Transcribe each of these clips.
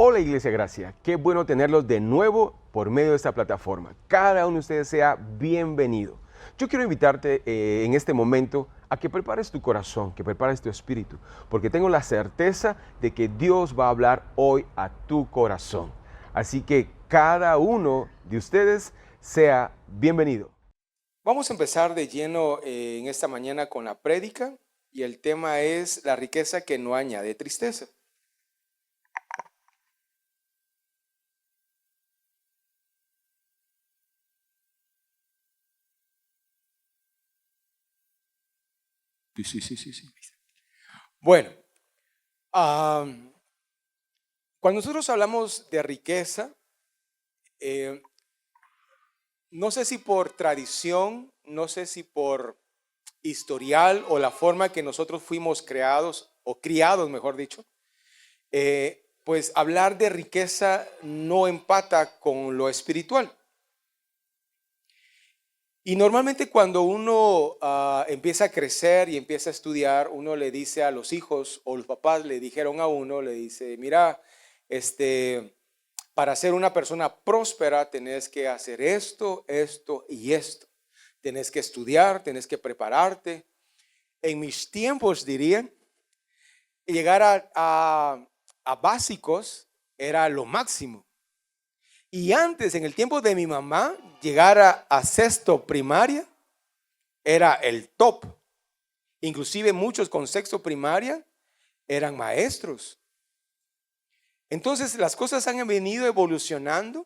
Hola Iglesia Gracia, qué bueno tenerlos de nuevo por medio de esta plataforma. Cada uno de ustedes sea bienvenido. Yo quiero invitarte en este momento a que prepares tu corazón, que prepares tu espíritu, porque tengo la certeza de que Dios va a hablar hoy a tu corazón. Así que cada uno de ustedes sea bienvenido. Vamos a empezar de lleno en esta mañana con la prédica y el tema es la riqueza que no añade tristeza. Sí. Bueno, cuando nosotros hablamos de riqueza, eh, no sé si por tradición, no sé si por historial o la forma que nosotros fuimos creados o criados, mejor dicho, pues hablar de riqueza no empata con lo espiritual. Y normalmente cuando uno empieza a crecer y empieza a estudiar, uno le dice a los hijos o los papás le dijeron a uno, le dice, mira, para ser una persona próspera tenés que hacer esto, esto y esto. Tenés que estudiar, tenés que prepararte. En mis tiempos, dirían, llegar a básicos era lo máximo. Y antes, en el tiempo de mi mamá, llegar a sexto primaria era el top. Inclusive muchos con sexto primaria eran maestros. Entonces las cosas han venido evolucionando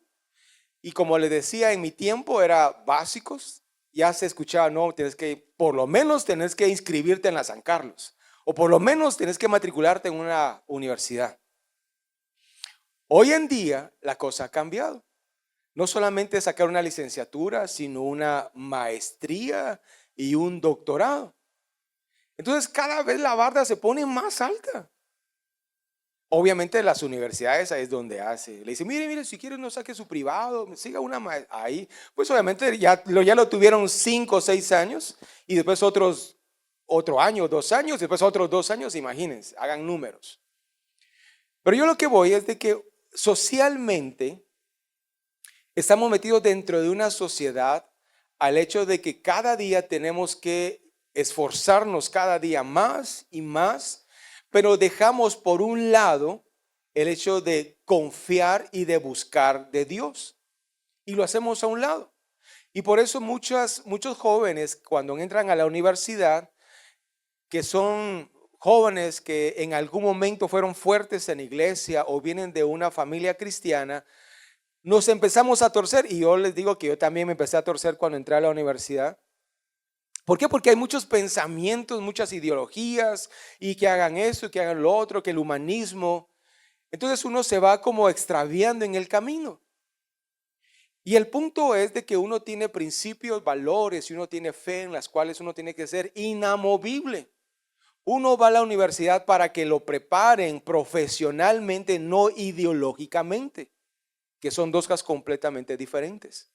y como les decía, en mi tiempo era básicos. Ya se escuchaba, no, tienes que, por lo menos tenés que inscribirte en la San Carlos o por lo menos tienes que matricularte en una universidad. Hoy en día la cosa ha cambiado. No solamente sacar una licenciatura, sino una maestría y un doctorado. Entonces cada vez la barra se pone más alta. Obviamente las universidades ahí es donde hace. Le dice, mire, si quiere no saque su privado, siga una ahí. Pues obviamente ya lo tuvieron 5 o 6 años y después otro año, 2 años, después otros 2 años, imagínense, hagan números. Pero yo lo que voy es de que socialmente estamos metidos dentro de una sociedad al hecho de que cada día tenemos que esforzarnos cada día más y más, pero dejamos por un lado el hecho de confiar y de buscar de Dios. Y lo hacemos a un lado. Y por eso muchos jóvenes cuando entran a la universidad, que son jóvenes que en algún momento fueron fuertes en iglesia o vienen de una familia cristiana, nos empezamos a torcer, y yo les digo que yo también me empecé a torcer cuando entré a la universidad. ¿Por qué? Porque hay muchos pensamientos, muchas ideologías, y que hagan eso, que hagan lo otro, que el humanismo. Entonces uno se va como extraviando en el camino. Y el punto es de que uno tiene principios, valores, y uno tiene fe en las cuales uno tiene que ser inamovible. Uno va a la universidad para que lo preparen profesionalmente, no ideológicamente, que son dos cosas completamente diferentes.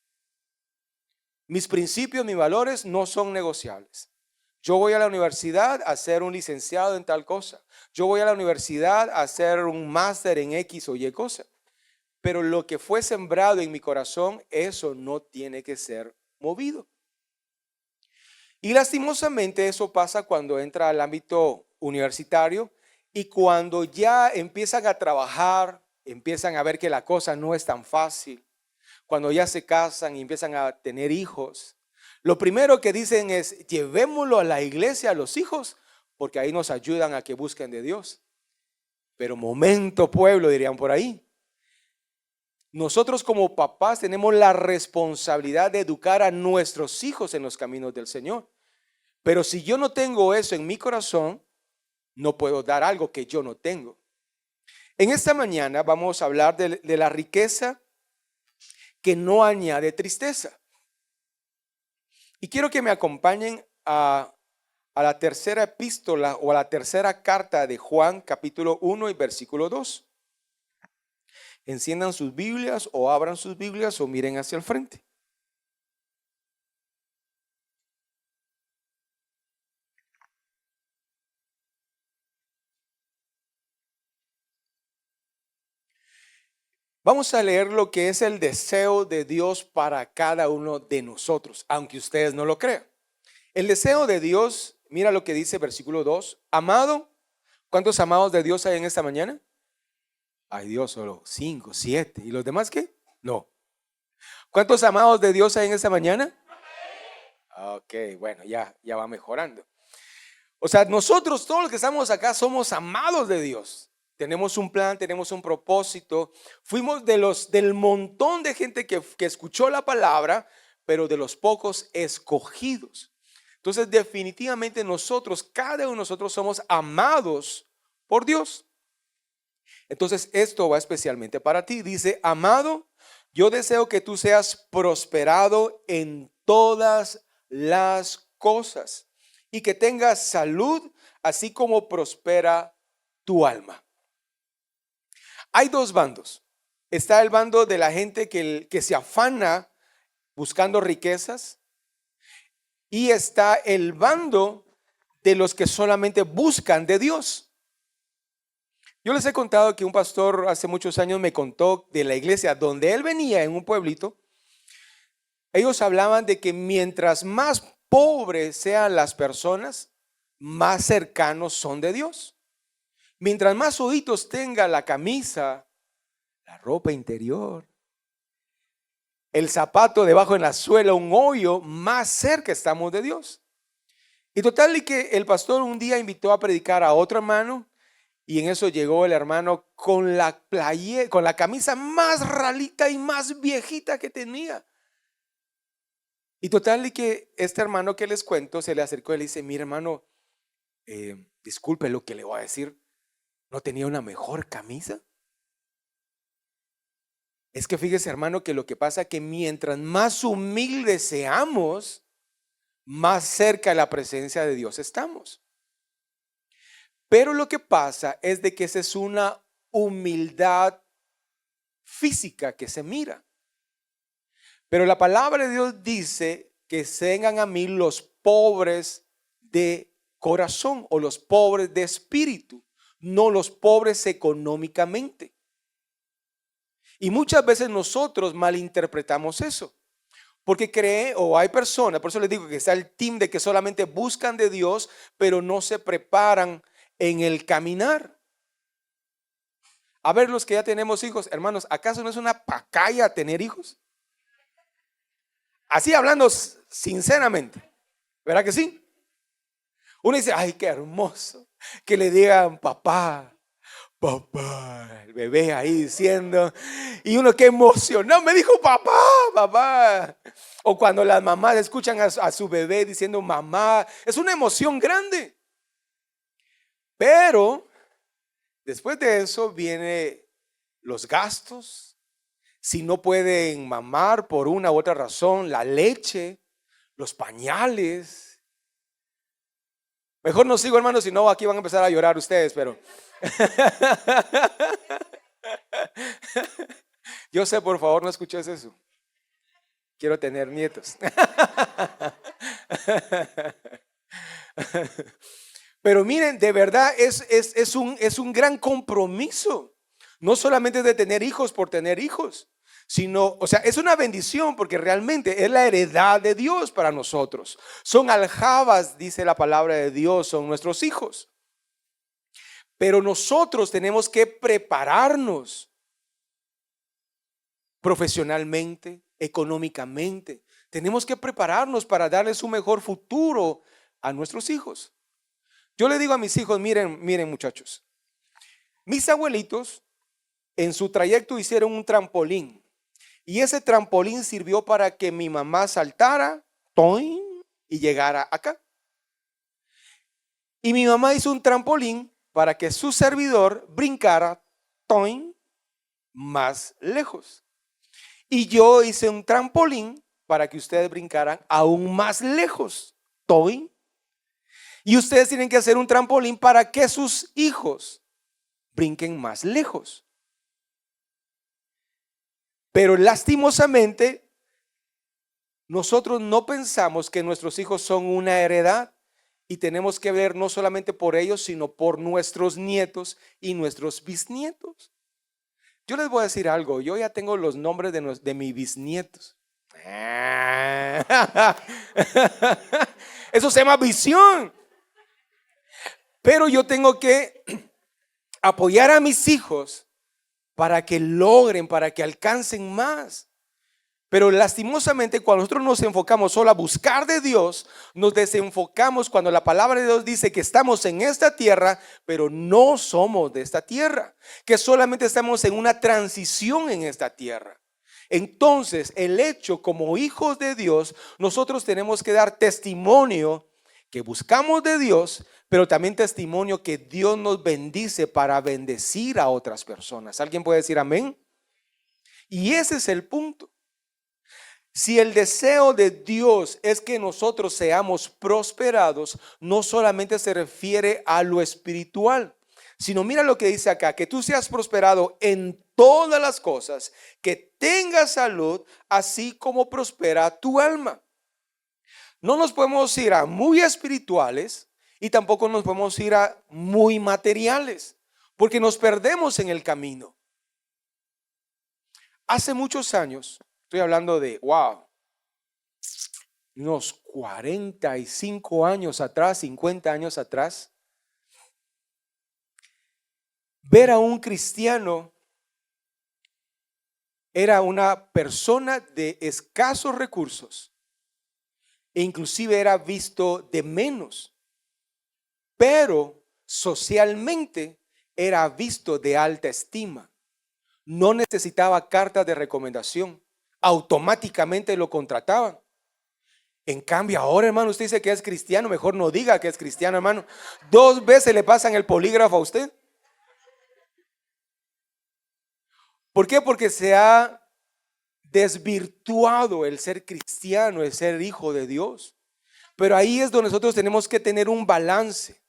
Mis principios, mis valores no son negociables. Yo voy a la universidad a ser un licenciado en tal cosa. Yo voy a la universidad a hacer un máster en X o Y cosa. Pero lo que fue sembrado en mi corazón, eso no tiene que ser movido. Y lastimosamente eso pasa cuando entra al ámbito universitario y cuando ya empiezan a trabajar, empiezan a ver que la cosa no es tan fácil. Cuando ya se casan y empiezan a tener hijos, lo primero que dicen es, llevémoslo a la iglesia a los hijos, porque ahí nos ayudan a que busquen de Dios. Pero momento, pueblo, dirían por ahí. Nosotros como papás tenemos la responsabilidad de educar a nuestros hijos en los caminos del Señor. Pero si yo no tengo eso en mi corazón, no puedo dar algo que yo no tengo. En esta mañana vamos a hablar de la riqueza que no añade tristeza. Y quiero que me acompañen a la tercera epístola o a la tercera carta de Juan, capítulo 1 y versículo 2. Enciendan sus Biblias o abran sus Biblias o miren hacia el frente. Vamos a leer lo que es el deseo de Dios para cada uno de nosotros, aunque ustedes no lo crean. El deseo de Dios, mira lo que dice versículo 2. Amado, ¿cuántos amados de Dios hay en esta mañana? Ay, Dios, solo 5, 7. ¿Y los demás qué? No. ¿Cuántos amados de Dios hay en esta mañana? Ok, bueno, ya va mejorando. O sea, nosotros, todos los que estamos acá, somos amados de Dios. Tenemos un plan, tenemos un propósito. Fuimos del montón de gente que escuchó la palabra, pero de los pocos escogidos. Entonces, definitivamente nosotros, cada uno de nosotros somos amados por Dios. Entonces, esto va especialmente para ti. Dice, amado, yo deseo que tú seas prosperado en todas las cosas y que tengas salud, así como prospera tu alma. Hay dos bandos. Está el bando de la gente que se afana buscando riquezas, y está el bando de los que solamente buscan de Dios. Yo les he contado que un pastor hace muchos años me contó de la iglesia donde él venía, en un pueblito. Ellos hablaban de que mientras más pobres sean las personas, más cercanos son de Dios. Mientras más hoyitos tenga la camisa, la ropa interior, el zapato debajo en la suela, un hoyo, más cerca estamos de Dios. Y total, y que el pastor un día invitó a predicar a otro hermano, y en eso llegó el hermano con la camisa más ralita y más viejita que tenía. Y total, y que este hermano que les cuento se le acercó y le dice, mira hermano, disculpe lo que le voy a decir, ¿no tenía una mejor camisa? Es que fíjese hermano que lo que pasa es que mientras más humildes seamos, más cerca de la presencia de Dios estamos. Pero lo que pasa es de que esa es una humildad física que se mira. Pero la palabra de Dios dice que vengan a mí los pobres de corazón o los pobres de espíritu, no los pobres económicamente. Y muchas veces nosotros malinterpretamos eso. Porque hay personas, por eso les digo que está el team de que solamente buscan de Dios, pero no se preparan en el caminar. A ver, los que ya tenemos hijos, hermanos, ¿acaso no es una pacaya tener hijos? Así hablando sinceramente, ¿verdad que sí? Uno dice, ay, qué hermoso que le digan papá, papá, el bebé ahí diciendo, y uno qué emocionado, me dijo papá, papá. O cuando las mamás escuchan a su bebé diciendo mamá, es una emoción grande. Pero después de eso vienen los gastos. Si no pueden mamar por una u otra razón, la leche, los pañales. Mejor no sigo, hermanos, si no aquí van a empezar a llorar ustedes, pero yo sé, por favor, no escuches eso. Quiero tener nietos. Pero miren, de verdad es un gran compromiso. No solamente de tener hijos por tener hijos, sino, o sea, es una bendición porque realmente es la heredad de Dios para nosotros. Son aljabas, dice la palabra de Dios, son nuestros hijos. Pero nosotros tenemos que prepararnos profesionalmente, económicamente. Tenemos que prepararnos para darles un mejor futuro a nuestros hijos. Yo le digo a mis hijos, miren muchachos, mis abuelitos en su trayecto hicieron un trampolín y ese trampolín sirvió para que mi mamá saltara ¡toin! Y llegara acá. Y mi mamá hizo un trampolín para que su servidor brincara ¡toin! Más lejos. Y yo hice un trampolín para que ustedes brincaran aún más lejos. ¡Toin! Y ustedes tienen que hacer un trampolín para que sus hijos brinquen más lejos. Pero lastimosamente, nosotros no pensamos que nuestros hijos son una heredad y tenemos que ver no solamente por ellos, sino por nuestros nietos y nuestros bisnietos. Yo les voy a decir algo, yo ya tengo los nombres de mis bisnietos. Eso se llama visión. Pero yo tengo que apoyar a mis hijos para que logren, para que alcancen más. Pero lastimosamente cuando nosotros nos enfocamos solo a buscar de Dios, nos desenfocamos cuando la palabra de Dios dice que estamos en esta tierra, pero no somos de esta tierra, que solamente estamos en una transición en esta tierra. Entonces, el hecho como hijos de Dios, nosotros tenemos que dar testimonio que buscamos de Dios, pero también testimonio que Dios nos bendice para bendecir a otras personas. ¿Alguien puede decir amén? Y ese es el punto. Si el deseo de Dios es que nosotros seamos prosperados, no solamente se refiere a lo espiritual, sino mira lo que dice acá, que tú seas prosperado en todas las cosas, que tengas salud, así como prospera tu alma. No nos podemos ir a muy espirituales y tampoco nos podemos ir a muy materiales, porque nos perdemos en el camino. Hace muchos años, estoy hablando de, unos 45 años atrás, 50 años atrás, ver a un cristiano era una persona de escasos recursos e inclusive era visto de menos, pero socialmente era visto de alta estima. No necesitaba cartas de recomendación, automáticamente lo contrataban. En cambio, ahora, hermano, usted dice que es cristiano, mejor no diga que es cristiano, hermano. 2 veces le pasan el polígrafo a usted. ¿Por qué? Porque se ha desvirtuado el ser cristiano, el ser hijo de Dios. Pero ahí es donde nosotros tenemos que tener un balance.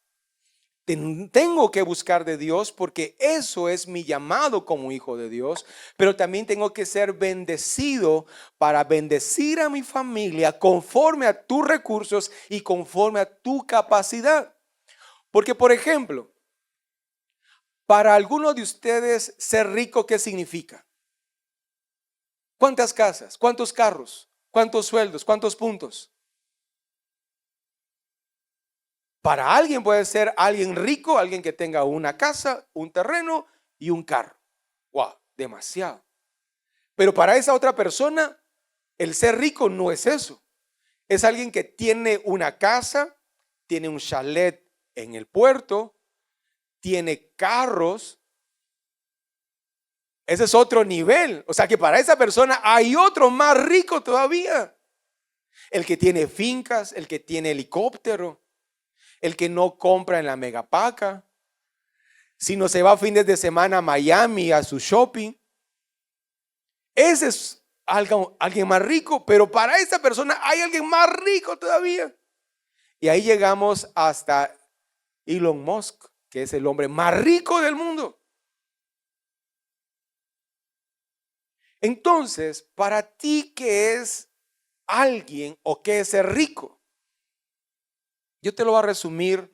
Tengo que buscar de Dios porque eso es mi llamado como hijo de Dios, pero también tengo que ser bendecido para bendecir a mi familia conforme a tus recursos y conforme a tu capacidad. Porque, por ejemplo, para algunos de ustedes ser rico, ¿qué significa? ¿Cuántas casas? ¿Cuántos carros? ¿Cuántos sueldos? ¿Cuántos puntos? Para alguien puede ser alguien rico, alguien que tenga una casa, un terreno y un carro. Wow, demasiado. Pero para esa otra persona, el ser rico no es eso. Es alguien que tiene una casa, tiene un chalet en el puerto, tiene carros. Ese es otro nivel. O sea que para esa persona hay otro más rico todavía. El que tiene fincas, el que tiene helicóptero, el que no compra en la Megapaca, sino se va fines de semana a Miami a su shopping. Ese es alguien más rico, pero para esa persona hay alguien más rico todavía. Y ahí llegamos hasta Elon Musk, que es el hombre más rico del mundo. Entonces, para ti, ¿qué es alguien o qué es ser rico? Yo te lo voy a resumir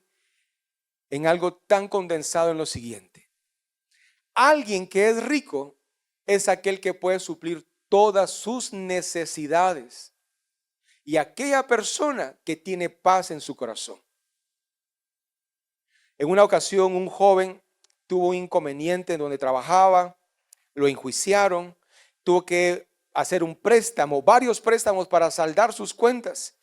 en algo tan condensado en lo siguiente. Alguien que es rico es aquel que puede suplir todas sus necesidades y aquella persona que tiene paz en su corazón. En una ocasión un joven tuvo un inconveniente en donde trabajaba, lo enjuiciaron, tuvo que hacer un préstamo, varios préstamos para saldar sus cuentas.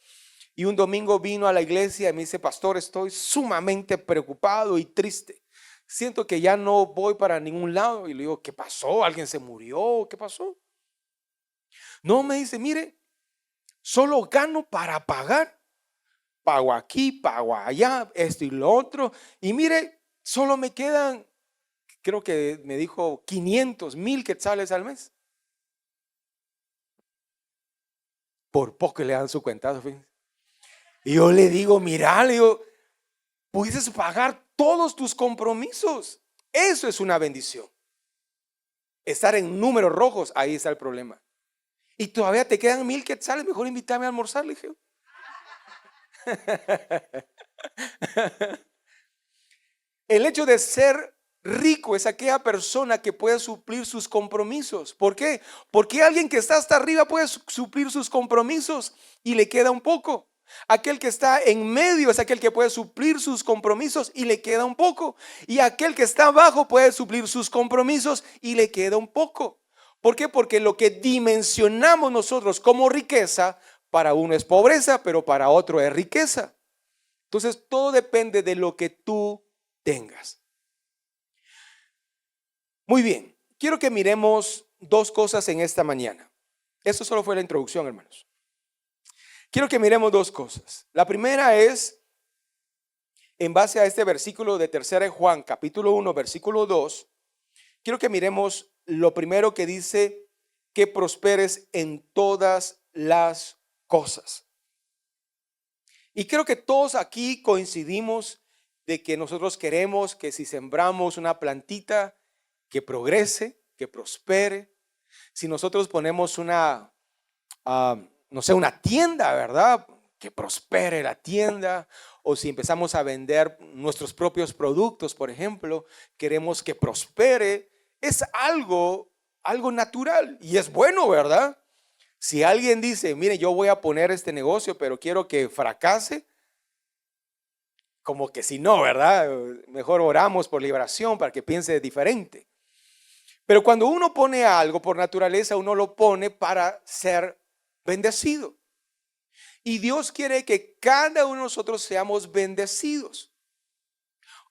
Y un domingo vino a la iglesia y me dice, pastor, estoy sumamente preocupado y triste. Siento que ya no voy para ningún lado. Y le digo, ¿qué pasó? ¿Alguien se murió? ¿Qué pasó? No, me dice, mire, solo gano para pagar. Pago aquí, pago allá, esto y lo otro. Y mire, solo me quedan, creo que me dijo 500, 1000 quetzales al mes. Por poco le dan su cuentazo, fíjense. Y yo le digo, mira, le digo, pudieses pagar todos tus compromisos. Eso es una bendición. Estar en números rojos, ahí está el problema. Y todavía te quedan 1000 quetzales, mejor invítame a almorzar, le dije. El hecho de ser Rico es aquella persona que puede suplir sus compromisos. ¿Por qué? Porque alguien que está hasta arriba puede suplir sus compromisos y le queda un poco. Aquel que está en medio es aquel que puede suplir sus compromisos y le queda un poco. Y aquel que está abajo puede suplir sus compromisos y le queda un poco. ¿Por qué? Porque lo que dimensionamos nosotros como riqueza, para uno es pobreza, pero para otro es riqueza. Entonces todo depende de lo que tú tengas. Muy bien, quiero que miremos dos cosas en esta mañana. Eso solo fue la introducción, hermanos. Quiero que miremos dos cosas. La primera es, en base a este versículo de 3 de Juan, capítulo 1, versículo 2, quiero que miremos lo primero que dice, que prosperes en todas las cosas. Y creo que todos aquí coincidimos de que nosotros queremos que si sembramos una plantita, que progrese, que prospere. Si nosotros ponemos una, no sé, una tienda, ¿verdad? Que prospere la tienda. O si empezamos a vender nuestros propios productos, por ejemplo, queremos que prospere. Es algo natural y es bueno, ¿verdad? Si alguien dice, mire, yo voy a poner este negocio, pero quiero que fracase, como que si no, ¿verdad? Mejor oramos por liberación para que piense diferente. Pero cuando uno pone algo por naturaleza, uno lo pone para ser bendecido. Y Dios quiere que cada uno de nosotros seamos bendecidos.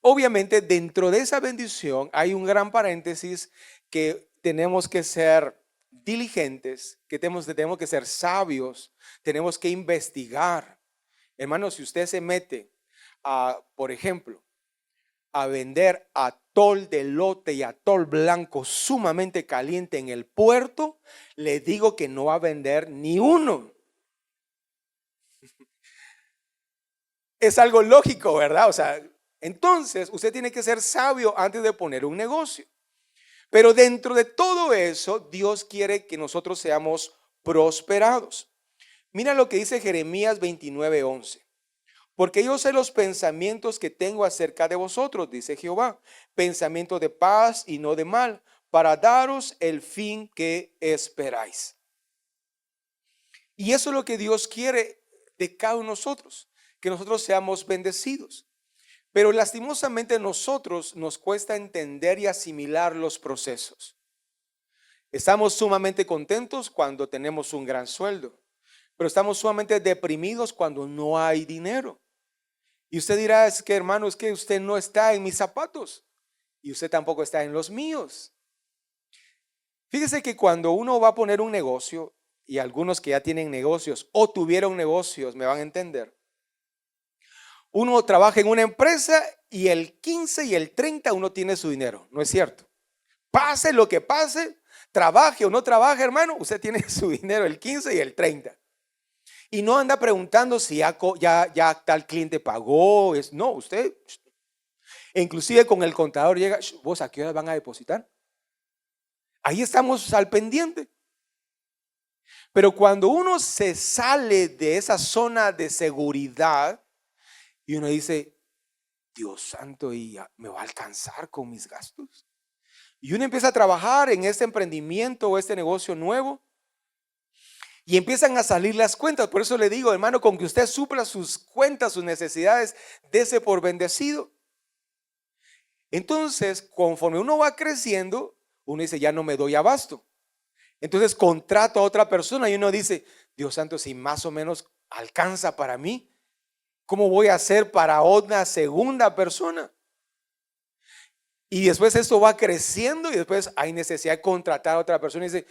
Obviamente, dentro de esa bendición hay un gran paréntesis que tenemos que ser diligentes, que tenemos que ser sabios, tenemos que investigar. Hermanos, si usted se mete por ejemplo, a vender atol de elote y atol blanco sumamente caliente en el puerto, le digo que no va a vender ni uno. Es algo lógico, ¿verdad? O sea, entonces usted tiene que ser sabio antes de poner un negocio. Pero dentro de todo eso, Dios quiere que nosotros seamos prosperados. Mira lo que dice Jeremías 29:11. Porque yo sé los pensamientos que tengo acerca de vosotros, dice Jehová, pensamientos de paz y no de mal, para daros el fin que esperáis. Y eso es lo que Dios quiere de cada uno de nosotros, que nosotros seamos bendecidos. Pero lastimosamente a nosotros nos cuesta entender y asimilar los procesos. Estamos sumamente contentos cuando tenemos un gran sueldo, pero estamos sumamente deprimidos cuando no hay dinero. Y usted dirá, es que hermano, es que usted no está en mis zapatos y usted tampoco está en los míos. Fíjese que cuando uno va a poner un negocio, y algunos que ya tienen negocios o tuvieron negocios me van a entender, uno trabaja en una empresa y el 15 y el 30 uno tiene su dinero, ¿no es cierto? Pase lo que pase, trabaje o no trabaje, hermano, usted tiene su dinero el 15 y el 30. Y no anda preguntando si ya tal cliente pagó. No, usted, inclusive con el contador llega, ¿vos a qué hora van a depositar? Ahí estamos al pendiente. Pero cuando uno se sale de esa zona de seguridad y uno dice, Dios santo, ¿y me va a alcanzar con mis gastos? Y uno empieza a trabajar en este emprendimiento o este negocio nuevo. Y empiezan a salir las cuentas. Por eso le digo, hermano, con que usted supla sus cuentas, sus necesidades, dese por bendecido. Entonces, conforme uno va creciendo, uno dice, ya no me doy abasto. Entonces contrato a otra persona y uno dice, Dios santo, si más o menos alcanza para mí, ¿cómo voy a hacer para una segunda persona? Y después esto va creciendo y después hay necesidad de contratar a otra persona y dice,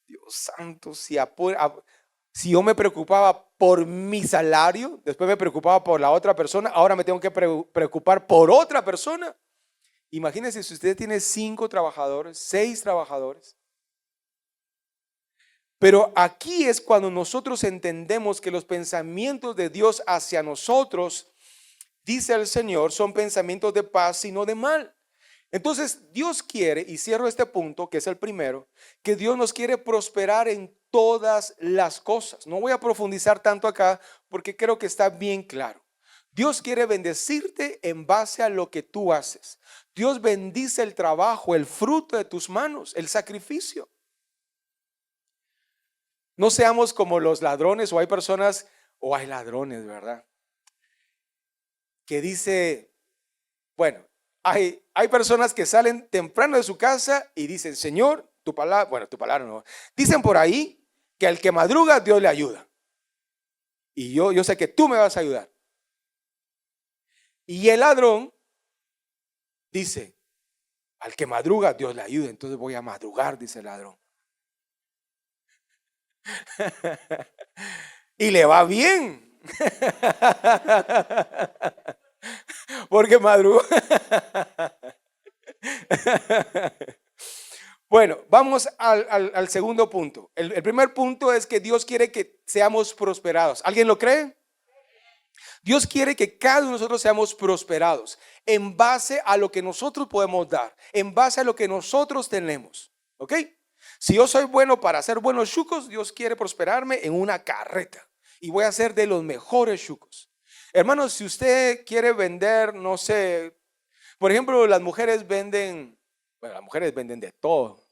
Dios santo, si yo me preocupaba por mi salario, después me preocupaba por la otra persona, ahora me tengo que preocupar por otra persona. Imagínense si usted tiene 5 trabajadores, 6 trabajadores. Pero aquí es cuando nosotros entendemos que los pensamientos de Dios hacia nosotros, dice el Señor, son pensamientos de paz y no de mal. Entonces Dios quiere, y cierro este punto que es el primero, que Dios nos quiere prosperar en todas las cosas. No voy a profundizar tanto acá porque creo que está bien claro. Dios quiere bendecirte en base a lo que tú haces. Dios bendice el trabajo, el fruto de tus manos, el sacrificio. No seamos como los ladrones, o hay personas, o hay ladrones, ¿verdad? Que dice, bueno, hay personas que salen temprano de su casa y dicen, Señor, tu palabra, bueno, tu palabra no. Dicen por ahí que al que madruga, Dios le ayuda. Y yo sé que tú me vas a ayudar. Y el ladrón dice, al que madruga, Dios le ayuda. Entonces voy a madrugar, dice el ladrón. Y le va bien. Porque madrugó. Bueno, vamos al segundo punto. El primer punto es que Dios quiere que seamos prosperados. ¿Alguien lo cree? Dios quiere que cada uno de nosotros seamos prosperados en base a lo que nosotros podemos dar, en base a lo que nosotros tenemos. ¿Ok? Si yo soy bueno para hacer buenos chucos, Dios quiere prosperarme en una carreta y voy a ser de los mejores chucos. Hermanos, si usted quiere vender, no sé, por ejemplo, las mujeres venden, bueno, las mujeres venden de todo,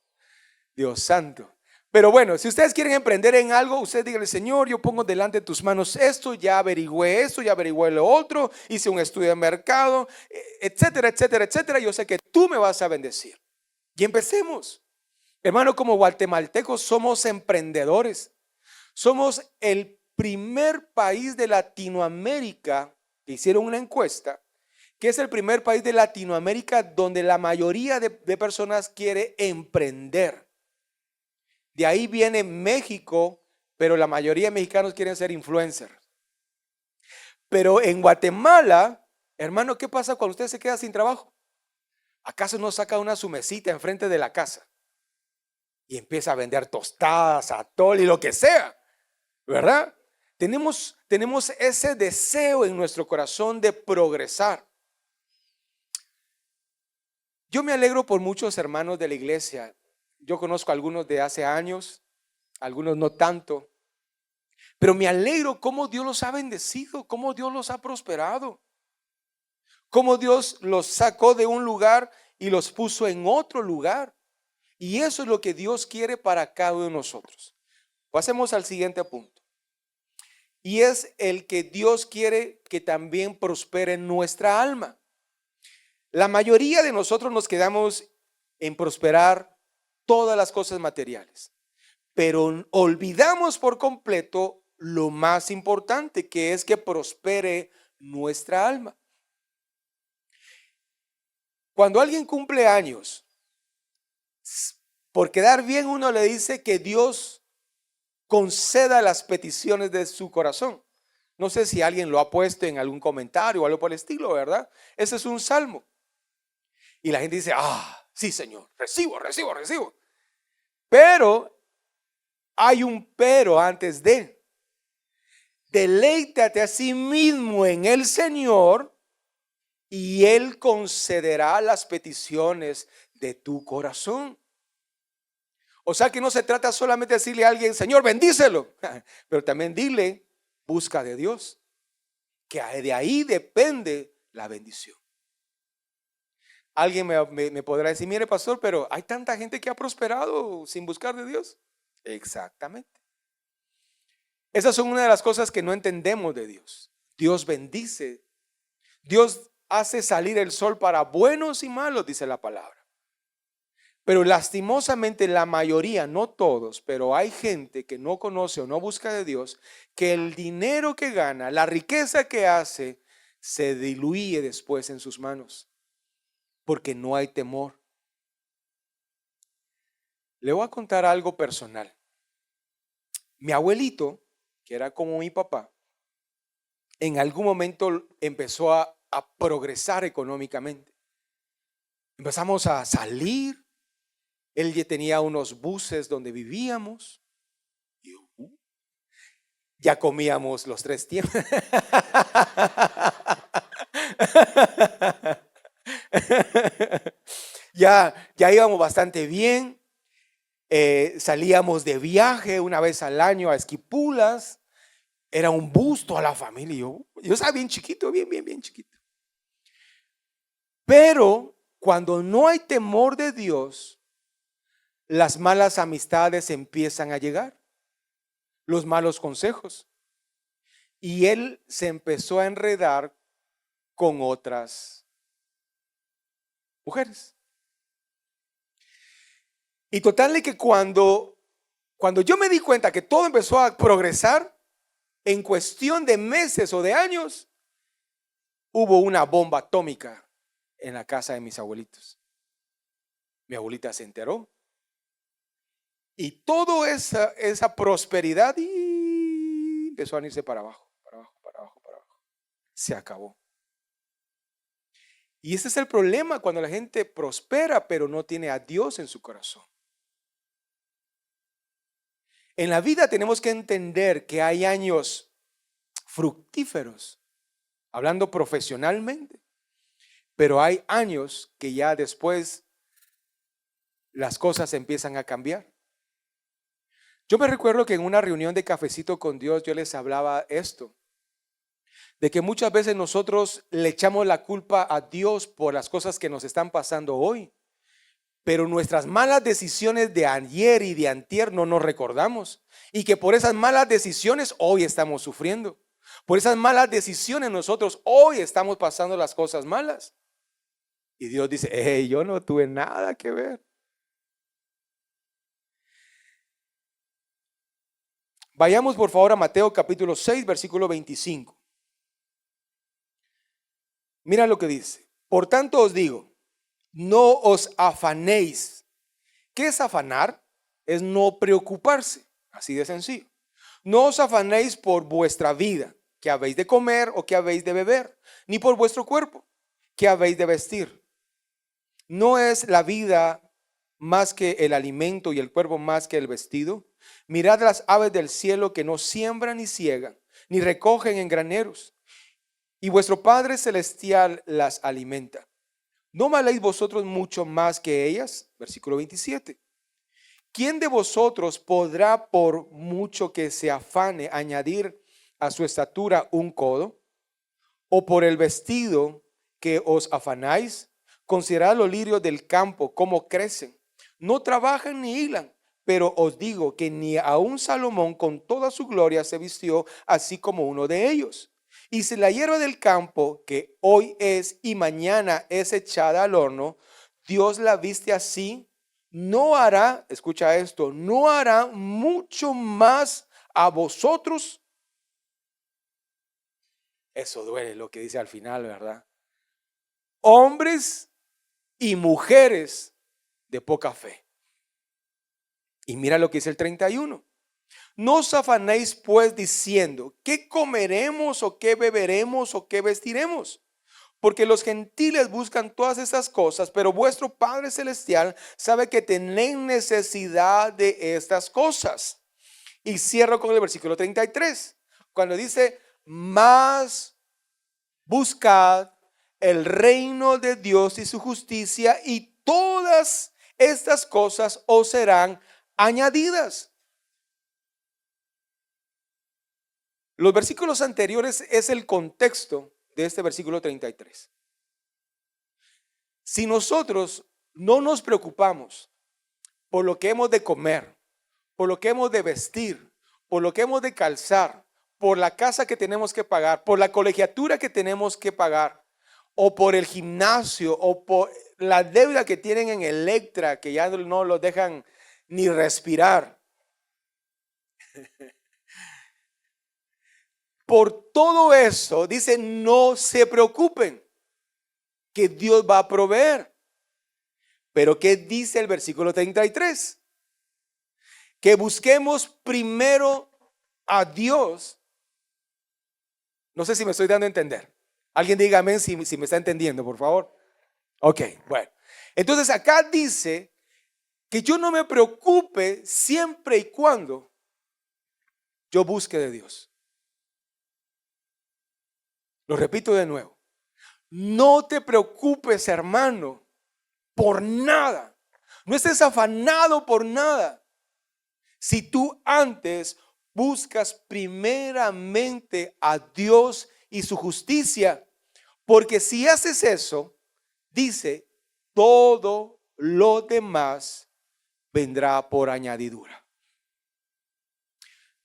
Dios santo. Pero bueno, si ustedes quieren emprender en algo, ustedes díganle, Señor, yo pongo delante de tus manos esto, ya averigüé lo otro, hice un estudio de mercado, etcétera, etcétera, etcétera. Yo sé que tú me vas a bendecir. Y empecemos. Hermano, como guatemaltecos somos emprendedores. Somos el primer país de Latinoamérica, que hicieron una encuesta, que es el primer país de Latinoamérica donde la mayoría de personas quiere emprender. De ahí viene México, pero la mayoría de mexicanos quieren ser influencers. Pero en Guatemala, hermano, ¿qué pasa cuando usted se queda sin trabajo? ¿Acaso no saca una su mesita enfrente de la casa y empieza a vender tostadas, atol y lo que sea? ¿Verdad? Tenemos ese deseo en nuestro corazón de progresar. Yo me alegro por muchos hermanos de la iglesia. Yo conozco a algunos de hace años, algunos no tanto, pero me alegro cómo Dios los ha bendecido, cómo Dios los ha prosperado, cómo Dios los sacó de un lugar y los puso en otro lugar. Y eso es lo que Dios quiere para cada uno de nosotros. Pasemos al siguiente punto. Y es el que Dios quiere que también prospere nuestra alma. La mayoría de nosotros nos quedamos en prosperar todas las cosas materiales, pero olvidamos por completo lo más importante, que es que prospere nuestra alma. Cuando alguien cumple años, por quedar bien uno le dice que Dios conceda las peticiones de su corazón. No sé si alguien lo ha puesto en algún comentario o algo por el estilo, ¿verdad? Ese es un salmo. Y la gente dice, sí, Señor, recibo. Pero hay un pero antes de. Deleítate a sí mismo en el Señor y Él concederá las peticiones de tu corazón. O sea que no se trata solamente de decirle a alguien, Señor, bendícelo, pero también dile, busca de Dios, que de ahí depende la bendición. Alguien me podrá decir, mire pastor, pero hay tanta gente que ha prosperado sin buscar de Dios. Exactamente. Esas son una de las cosas que no entendemos de Dios. Dios bendice. Dios hace salir el sol para buenos y malos, dice la palabra. Pero lastimosamente la mayoría, no todos, pero hay gente que no conoce o no busca de Dios, que el dinero que gana, la riqueza que hace, se diluye después en sus manos, porque no hay temor. Le voy a contar algo personal. Mi abuelito, que era como mi papá, en algún momento empezó a progresar económicamente. Empezamos a salir. Él ya tenía unos buses donde vivíamos. Ya comíamos los 3 tiempos. Ya íbamos bastante bien. Salíamos de viaje una vez al año a Esquipulas. Era un busto a la familia. Yo estaba bien chiquito, bien chiquito. Pero cuando no hay temor de Dios, las malas amistades empiezan a llegar, los malos consejos. Y él se empezó a enredar con otras mujeres. Y total de que cuando yo me di cuenta que todo empezó a progresar, en cuestión de meses o de años, hubo una bomba atómica en la casa de mis abuelitos. Mi abuelita se enteró. Y toda esa prosperidad y empezó a irse para abajo, para abajo, para abajo, para abajo. Se acabó. Y ese es el problema cuando la gente prospera, pero no tiene a Dios en su corazón. En la vida tenemos que entender que hay años fructíferos, hablando profesionalmente, pero hay años que ya después las cosas empiezan a cambiar. Yo me recuerdo que en una reunión de Cafecito con Dios yo les hablaba esto, de que muchas veces nosotros le echamos la culpa a Dios por las cosas que nos están pasando hoy, pero nuestras malas decisiones de ayer y de antier no nos recordamos, y que por esas malas decisiones hoy estamos sufriendo. Por esas malas decisiones nosotros hoy estamos pasando las cosas malas. Y Dios dice, hey, yo no tuve nada que ver. Vayamos por favor a Mateo capítulo 6, versículo 25. Mira lo que dice. Por tanto os digo, no os afanéis. ¿Qué es afanar? Es no preocuparse, así de sencillo. No os afanéis por vuestra vida, que habéis de comer o que habéis de beber, ni por vuestro cuerpo, que habéis de vestir. ¿No es la vida más que el alimento y el cuerpo más que el vestido? Mirad las aves del cielo que no siembran ni ciegan, ni recogen en graneros, y vuestro Padre Celestial las alimenta. ¿No valéis vosotros mucho más que ellas? Versículo 27. ¿Quién de vosotros podrá, por mucho que se afane, añadir a su estatura un codo? ¿O por el vestido que os afanáis? Considerad los lirios del campo, cómo crecen. No trabajan ni hilan, pero os digo que ni aun Salomón con toda su gloria se vistió así como uno de ellos. Y si la hierba del campo, que hoy es y mañana es echada al horno, Dios la viste así, no hará, escucha esto, no hará mucho más a vosotros. Eso duele lo que dice al final, ¿verdad? Hombres y mujeres de poca fe. Y mira lo que dice el 31. No os afanéis pues diciendo, ¿qué comeremos o qué beberemos o qué vestiremos? Porque los gentiles buscan todas esas cosas, pero vuestro Padre Celestial sabe que tenéis necesidad de estas cosas. Y cierro con el versículo 33, cuando dice, más buscad el reino de Dios y su justicia, y todas estas cosas os serán añadidas. Los versículos anteriores es el contexto de este versículo 33. Si nosotros no nos preocupamos por lo que hemos de comer, por lo que hemos de vestir, por lo que hemos de calzar, por la casa que tenemos que pagar, por la colegiatura que tenemos que pagar, o por el gimnasio, o por la deuda que tienen en Electra, que ya no los dejan ni respirar. Por todo eso, dice, no se preocupen, que Dios va a proveer. Pero ¿qué dice el versículo 33? Que busquemos primero a Dios. No sé si me estoy dando a entender. Alguien diga amén si me está entendiendo, por favor. Ok, bueno. Entonces acá dice que yo no me preocupe siempre y cuando yo busque de Dios. Lo repito de nuevo. No te preocupes, hermano, por nada. No estés afanado por nada. Si tú antes buscas primeramente a Dios y su justicia. Porque si haces eso, dice, todo lo demás vendrá por añadidura.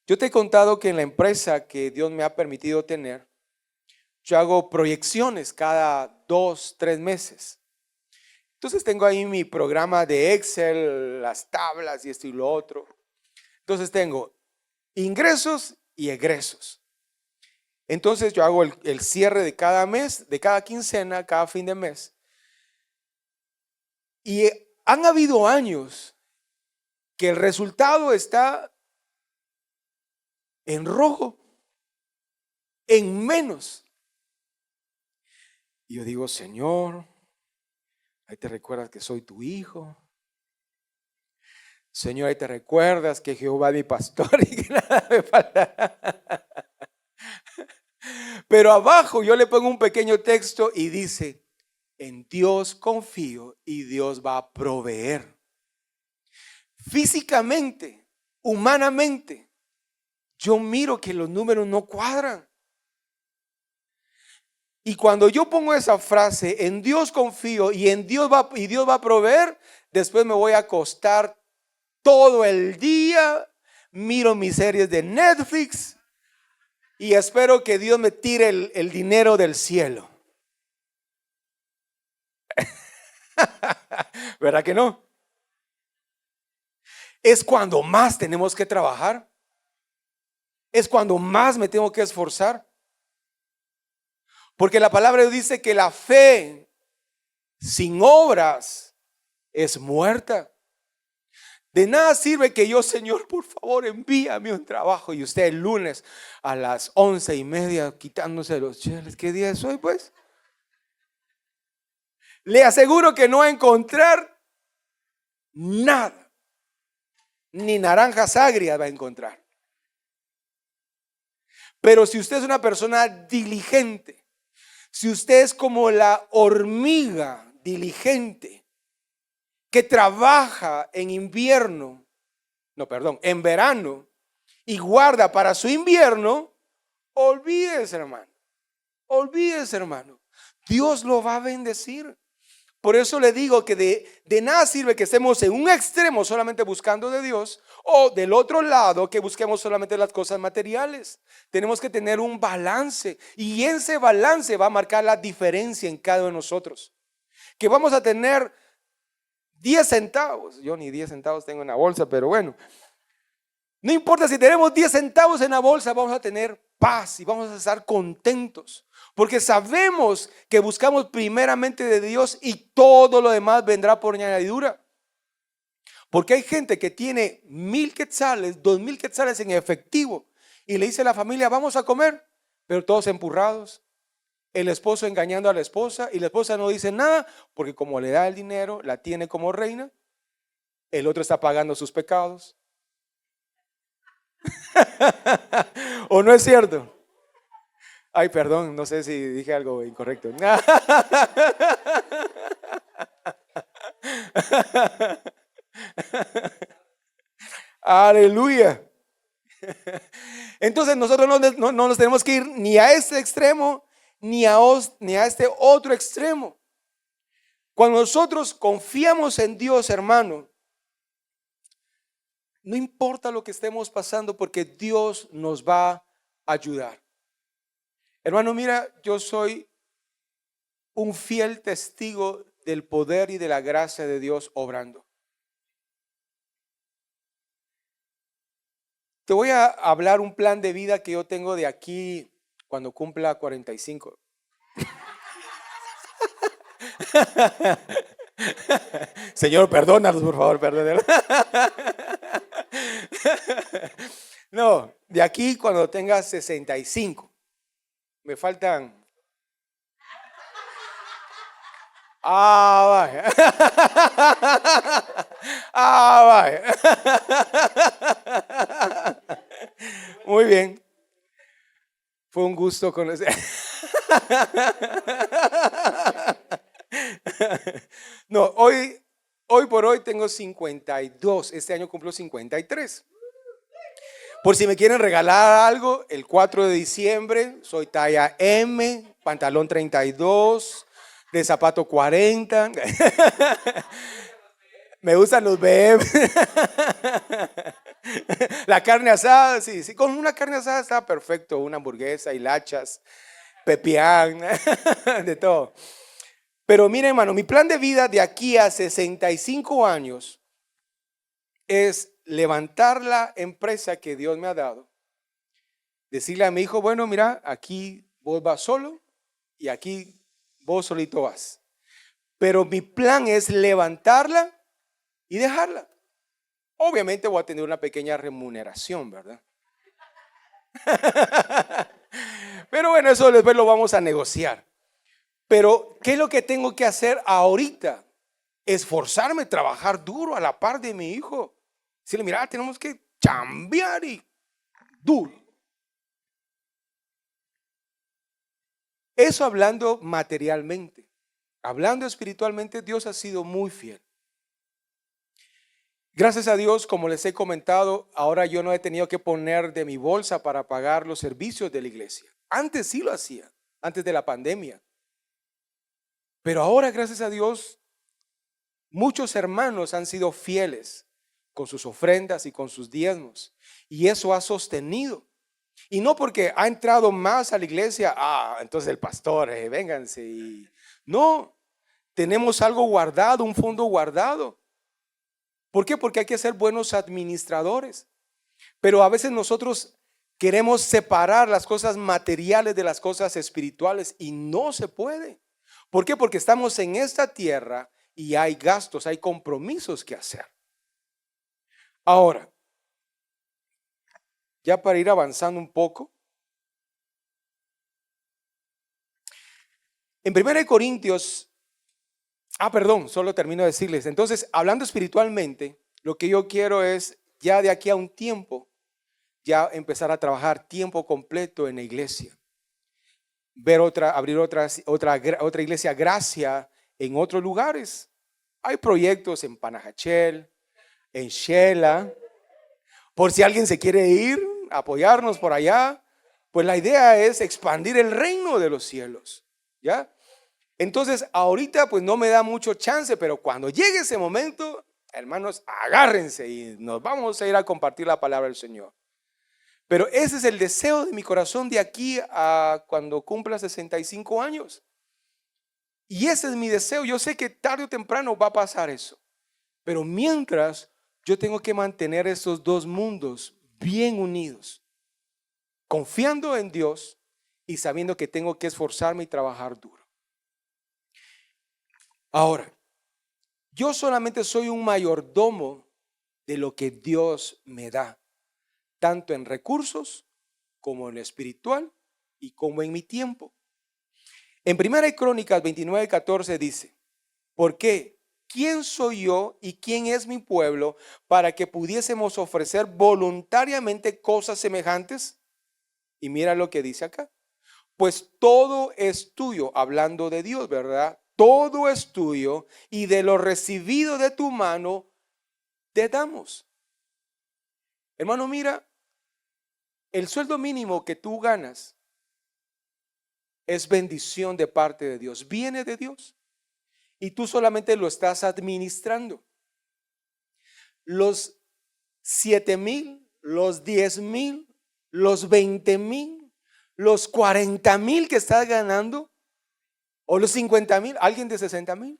Yo te he contado que en la empresa que Dios me ha permitido tener, yo hago proyecciones cada 2, 3 meses. Entonces tengo ahí mi programa de Excel, las tablas y esto y lo otro. Entonces tengo ingresos y egresos. Entonces yo hago el cierre de cada mes, de cada quincena, cada fin de mes. Y han habido años que el resultado está en rojo, en menos. Y yo digo, Señor, ahí te recuerdas que soy tu hijo. Señor, ahí te recuerdas que Jehová es mi pastor y que nada me falta. Pero abajo yo le pongo un pequeño texto y dice, en Dios confío y Dios va a proveer. Físicamente, humanamente, yo miro que los números no cuadran. Y cuando yo pongo esa frase, en Dios confío y Dios va a proveer, después me voy a acostar todo el día, miro mis series de Netflix y espero que Dios me tire el dinero del cielo. ¿Verdad que no? Es cuando más tenemos que trabajar. Es cuando más me tengo que esforzar. Porque la palabra dice que la fe sin obras es muerta. De nada sirve que yo, Señor, por favor, envíame un trabajo. Y usted el lunes a las 11:30 quitándose los cheles. ¿Qué día es hoy, pues? Le aseguro que no va a encontrar nada. Ni naranjas agrias va a encontrar. Pero si usted es una persona diligente, si usted es como la hormiga diligente que trabaja en verano y guarda para su invierno, olvídese, hermano. Dios lo va a bendecir. Por eso le digo que de nada sirve que estemos en un extremo solamente buscando de Dios o del otro lado que busquemos solamente las cosas materiales. Tenemos que tener un balance y ese balance va a marcar la diferencia en cada uno de nosotros. Que vamos a tener 10 centavos. Yo ni 10 centavos tengo en la bolsa, pero bueno. No importa si tenemos 10 centavos en la bolsa, vamos a tener paz y vamos a estar contentos. Porque sabemos que buscamos primeramente de Dios y todo lo demás vendrá por añadidura. Porque hay gente que tiene 1,000 quetzales, 2,000 quetzales en efectivo y le dice a la familia, vamos a comer, pero todos empurrados. El esposo engañando a la esposa y la esposa no dice nada porque como le da el dinero, la tiene como reina. El otro está pagando sus pecados. ¿O no es cierto? Ay, perdón, no sé si dije algo incorrecto. Aleluya. Entonces nosotros no nos tenemos que ir ni a este extremo ni a este otro extremo. Cuando nosotros confiamos en Dios, hermano, no importa lo que estemos pasando porque Dios nos va a ayudar. Hermano, mira, yo soy un fiel testigo del poder y de la gracia de Dios obrando. Te voy a hablar un plan de vida que yo tengo de aquí cuando cumpla 45. Señor, perdónanos, por favor, perdónanos. No, de aquí cuando tenga 65. Me faltan. Vaya. Vaya. Muy bien. Fue un gusto conocer. No, hoy por hoy tengo 52. Este año cumplo 53. Por si me quieren regalar algo, el 4 de diciembre soy talla M, pantalón 32, de zapato 40. Me gustan los BM. La carne asada, sí, sí, con una carne asada está perfecto, una hamburguesa, hilachas, pepián, de todo. Pero miren, hermano, mi plan de vida de aquí a 65 años es levantar la empresa que Dios me ha dado. Decirle a mi hijo, bueno, mira, aquí vos vas solo y aquí vos solito vas. Pero mi plan es levantarla y dejarla. Obviamente voy a tener una pequeña remuneración, ¿verdad? Pero bueno, eso después lo vamos a negociar. Pero, ¿qué es lo que tengo que hacer ahorita? Esforzarme, trabajar duro a la par de mi hijo. Decirle, mira, tenemos que chambear y duro. Eso hablando materialmente. Hablando espiritualmente, Dios ha sido muy fiel. Gracias a Dios, como les he comentado, ahora yo no he tenido que poner de mi bolsa para pagar los servicios de la iglesia. Antes sí lo hacía, antes de la pandemia. Pero ahora, gracias a Dios, muchos hermanos han sido fieles con sus ofrendas y con sus diezmos. Y eso ha sostenido. Y no porque ha entrado más a la iglesia, entonces el pastor, vénganse. No, tenemos algo guardado, un fondo guardado. ¿Por qué? Porque hay que ser buenos administradores. Pero a veces nosotros queremos separar las cosas materiales de las cosas espirituales y no se puede. ¿Por qué? Porque estamos en esta tierra y hay gastos, hay compromisos que hacer. Ahora, ya para ir avanzando un poco, en 1 Corintios, solo termino de decirles, entonces, hablando espiritualmente, lo que yo quiero es, ya de aquí a un tiempo, ya empezar a trabajar tiempo completo en la iglesia. Abrir otra iglesia Gracia en otros lugares. Hay proyectos en Panajachel, en Shela. Por si alguien se quiere ir, apoyarnos por allá, pues la idea es expandir el reino de los cielos, ¿ya? Entonces, ahorita pues no me da mucho chance, pero cuando llegue ese momento, hermanos, agárrense y nos vamos a ir a compartir la palabra del Señor. Pero ese es el deseo de mi corazón de aquí a cuando cumpla 65 años. Y ese es mi deseo. Yo sé que tarde o temprano va a pasar eso. Pero mientras, yo tengo que mantener esos dos mundos bien unidos, confiando en Dios y sabiendo que tengo que esforzarme y trabajar duro. Ahora, yo solamente soy un mayordomo de lo que Dios me da, tanto en recursos como en lo espiritual y como en mi tiempo. En 1 Crónicas 29:14 dice, ¿por qué? ¿Quién soy yo y quién es mi pueblo para que pudiésemos ofrecer voluntariamente cosas semejantes? Y mira lo que dice acá. Pues todo es tuyo, hablando de Dios, ¿verdad? Todo es tuyo y de lo recibido de tu mano te damos. Hermano, mira, el sueldo mínimo que tú ganas es bendición de parte de Dios, viene de Dios y tú solamente lo estás administrando. Los 7,000, los 10,000, los 20,000, los 40,000 que estás ganando, o los 50,000, alguien de 60,000.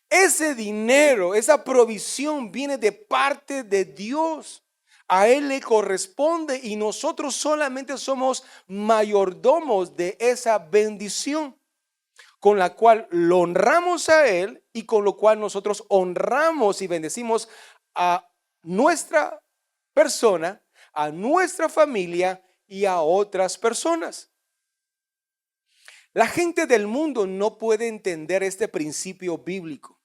Ese dinero, esa provisión viene de parte de Dios. A Él le corresponde y nosotros solamente somos mayordomos de esa bendición, con la cual lo honramos a Él y con lo cual nosotros honramos y bendecimos a nuestra persona, a nuestra familia y a otras personas. La gente del mundo no puede entender este principio bíblico.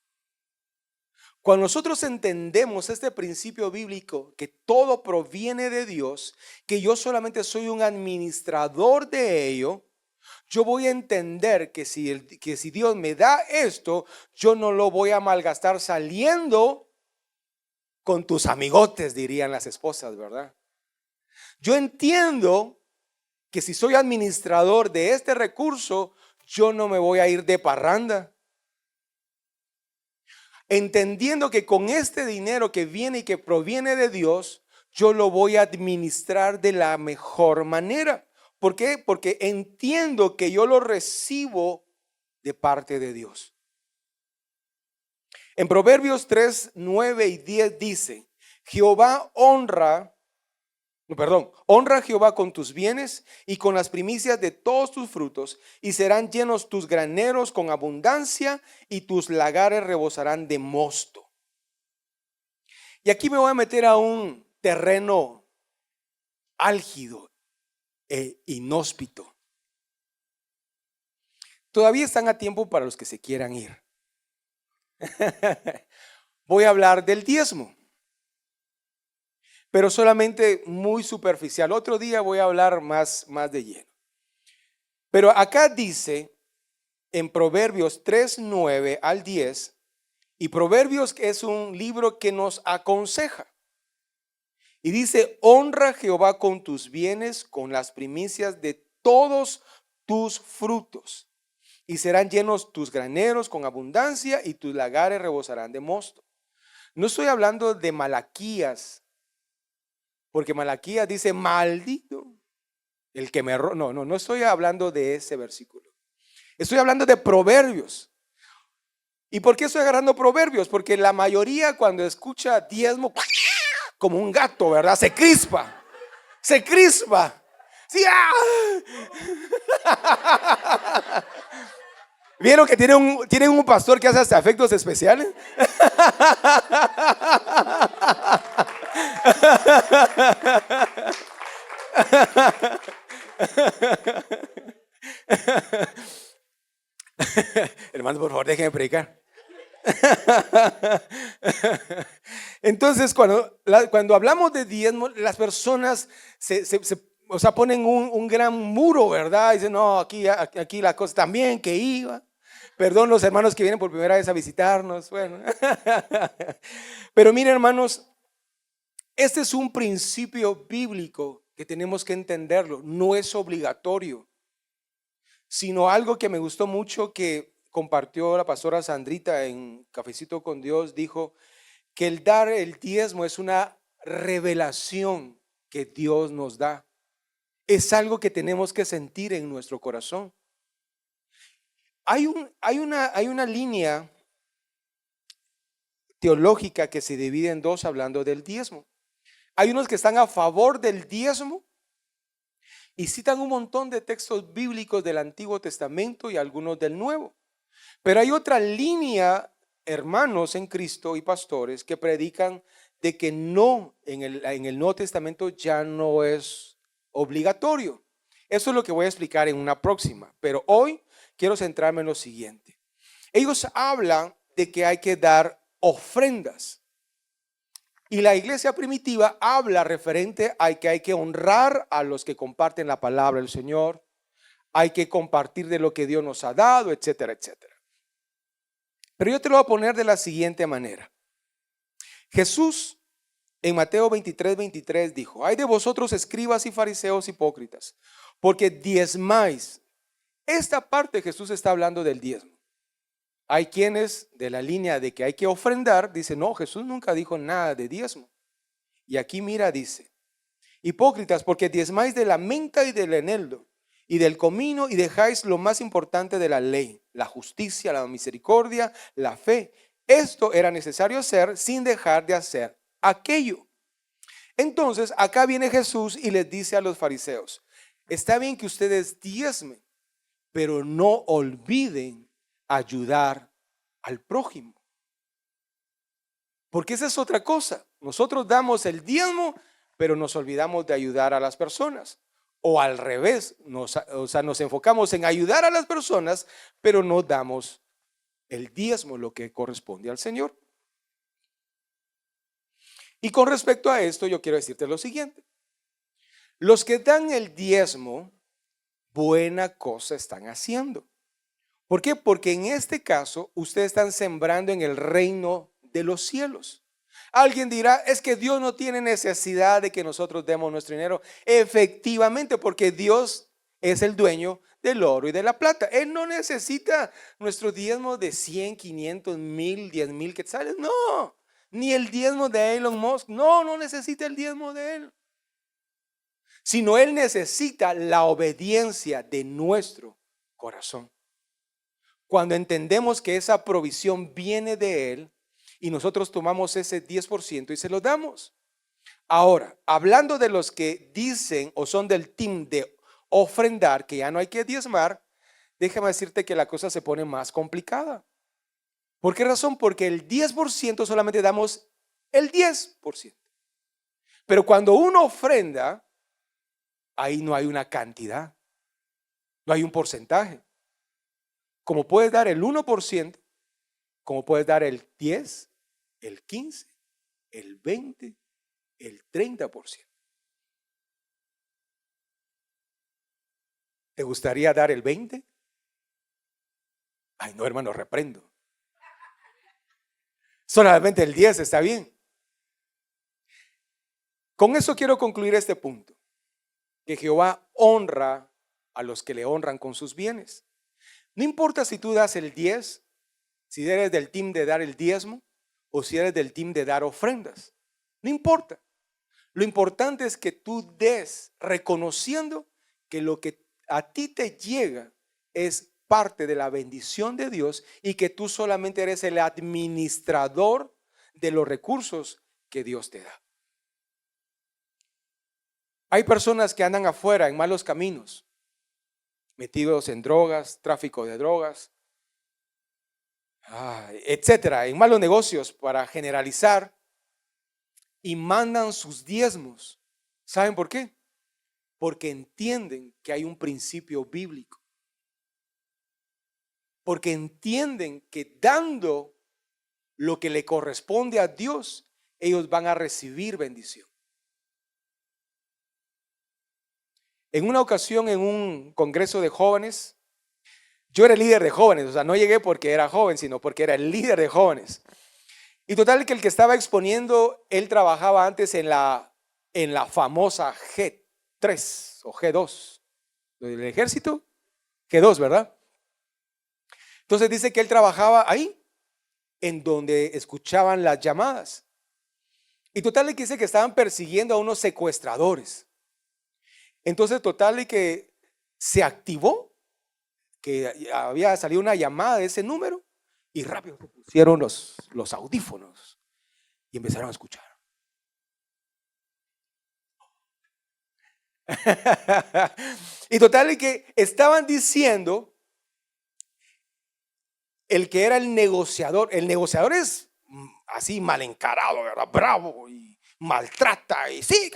Cuando nosotros entendemos este principio bíblico, que todo proviene de Dios, que yo solamente soy un administrador de ello, Yo voy a entender que si Dios me da esto, yo no lo voy a malgastar saliendo con tus amigotes, dirían las esposas, ¿verdad? Yo entiendo que si soy administrador de este recurso, yo no me voy a ir de parranda. Entendiendo que con este dinero que viene y que proviene de Dios, yo lo voy a administrar de la mejor manera. ¿Por qué? Porque entiendo que yo lo recibo de parte de Dios. En Proverbios 3, 9 y 10 dice: honra a Jehová con tus bienes y con las primicias de todos tus frutos, y serán llenos tus graneros con abundancia, y tus lagares rebosarán de mosto. Y aquí me voy a meter a un terreno álgido e inhóspito. Todavía están a tiempo para los que se quieran ir. Voy a hablar del diezmo, pero solamente muy superficial. Otro día voy a hablar más de lleno. Pero acá dice en Proverbios 3, 9 al 10, y Proverbios es un libro que nos aconseja. Y dice: honra a Jehová con tus bienes, con las primicias de todos tus frutos, y serán llenos tus graneros con abundancia, y tus lagares rebosarán de mosto. No estoy hablando de Malaquías, porque Malaquías dice: maldito el que me roba. No estoy hablando de ese versículo. Estoy hablando de Proverbios. ¿Y por qué estoy agarrando Proverbios? Porque la mayoría, cuando escucha diezmo, como un gato, ¿verdad? Se crispa. Sí, ¡ah! ¿Vieron que tienen un pastor que hace hasta efectos especiales? Hermanos, por favor, déjenme predicar. Entonces, cuando hablamos de diezmo, las personas ponen un gran muro, ¿verdad? Dicen: no, aquí la cosa también que iba. Perdón los hermanos que vienen por primera vez a visitarnos. Bueno. Pero miren, hermanos, este es un principio bíblico que tenemos que entenderlo. No es obligatorio, sino algo que me gustó mucho que compartió la pastora Sandrita en Cafecito con Dios. Dijo que el dar el diezmo es una revelación que Dios nos da. Es algo que tenemos que sentir en nuestro corazón. Hay una línea teológica que se divide en dos hablando del diezmo. Hay unos que están a favor del diezmo y citan un montón de textos bíblicos del Antiguo Testamento y algunos del Nuevo. Pero hay otra línea, hermanos en Cristo y pastores, que predican de que no, en el Nuevo Testamento ya no es obligatorio. Eso es lo que voy a explicar en una próxima. Pero hoy quiero centrarme en lo siguiente. Ellos hablan de que hay que dar ofrendas. Y la iglesia primitiva habla referente a que hay que honrar a los que comparten la palabra del Señor. Hay que compartir de lo que Dios nos ha dado, etcétera, etcétera. Pero yo te lo voy a poner de la siguiente manera. Jesús en Mateo 23, 23 dijo: ay de vosotros, escribas y fariseos hipócritas, porque diezmáis. Esta parte Jesús está hablando del diezmo. Hay quienes de la línea de que hay que ofrendar dicen: no, Jesús nunca dijo nada de diezmo. Y aquí mira, dice: hipócritas, porque diezmáis de la menta y del eneldo y del comino, y dejáis lo más importante de la ley, la justicia, la misericordia, la fe. Esto era necesario hacer sin dejar de hacer aquello. Entonces acá viene Jesús y les dice a los fariseos: está bien que ustedes diezmen, pero no olviden ayudar al prójimo. Porque esa es otra cosa. Nosotros damos el diezmo, pero nos olvidamos de ayudar a las personas. O al revés, nos enfocamos en ayudar a las personas, pero no damos el diezmo, lo que corresponde al Señor. Y con respecto a esto, yo quiero decirte lo siguiente: los que dan el diezmo buena cosa están haciendo. ¿Por qué? Porque en este caso ustedes están sembrando en el reino de los cielos. Alguien dirá, es que Dios no tiene necesidad de que nosotros demos nuestro dinero. Efectivamente, porque Dios es el dueño del oro y de la plata. Él no necesita nuestro diezmo de 100, 500, 1000, 10,000 quetzales. No, ni el diezmo de Elon Musk. No, no necesita el diezmo de él. Sino Él necesita la obediencia de nuestro corazón. Cuando entendemos que esa provisión viene de Él y nosotros tomamos ese 10% y se lo damos. Ahora, hablando de los que dicen o son del team de ofrendar, que ya no hay que diezmar, déjame decirte que la cosa se pone más complicada. ¿Por qué razón? Porque el 10% solamente damos el 10%. Pero cuando uno ofrenda, ahí no hay una cantidad, no hay un porcentaje. Como puedes dar el 1%, como puedes dar el 10, el 15, el 20, el 30%. ¿Te gustaría dar el 20? Ay, no, hermano, reprendo. Solamente el 10 está bien. Con eso quiero concluir este punto. Que Jehová honra a los que le honran con sus bienes. No importa si tú das el 10, si eres del team de dar el diezmo o si eres del team de dar ofrendas. No importa. Lo importante es que tú des reconociendo que lo que a ti te llega es parte de la bendición de Dios y que tú solamente eres el administrador de los recursos que Dios te da. Hay personas que andan afuera en malos caminos, metidos en drogas, tráfico de drogas, etcétera, en malos negocios para generalizar, y mandan sus diezmos. ¿Saben por qué? Porque entienden que hay un principio bíblico. Porque entienden que dando lo que le corresponde a Dios, ellos van a recibir bendición. En una ocasión, en un congreso de jóvenes, yo era el líder de jóvenes, o sea, no llegué porque era joven, sino porque era el líder de jóvenes. Y total que el que estaba exponiendo, él trabajaba antes en la famosa G3 o G2 del ejército, G2, ¿verdad? Entonces dice que él trabajaba ahí, en donde escuchaban las llamadas. Y total que dice que estaban persiguiendo a unos secuestradores. Entonces total que se activó, que había salido una llamada de ese número y rápido se pusieron los audífonos y empezaron a escuchar. Y total que estaban diciendo el que era el negociador es así mal encarado, ¿verdad? Bravo y maltrata y sí.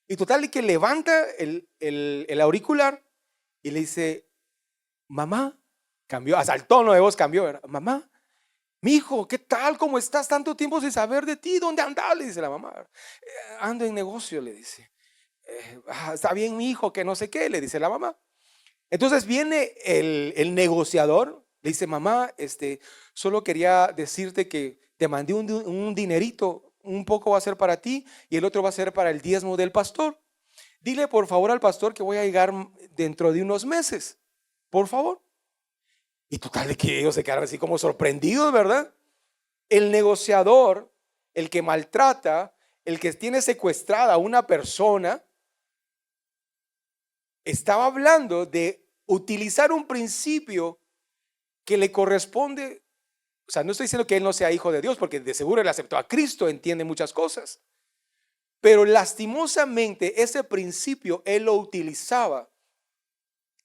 Y total que levanta el auricular y le dice, mamá, cambió, hasta el tono de voz cambió, ¿verdad? Mamá, mi hijo, ¿qué tal? ¿Cómo estás? Tanto tiempo sin saber de ti, ¿dónde andás? Le dice la mamá. Ando en negocio, le dice. Está bien, mi hijo, que no sé qué, le dice la mamá. Entonces viene el negociador, le dice, mamá, solo quería decirte que te mandé un dinerito, un poco va a ser para ti y el otro va a ser para el diezmo del pastor. Dile por favor al pastor que voy a llegar dentro de unos meses, por favor. Y total de que ellos se quedaron así como sorprendidos, ¿verdad? El negociador, el que maltrata, el que tiene secuestrada a una persona, estaba hablando de utilizar un principio que le corresponde. O sea, no estoy diciendo que él no sea hijo de Dios, porque de seguro él aceptó a Cristo, entiende muchas cosas. Pero lastimosamente ese principio él lo utilizaba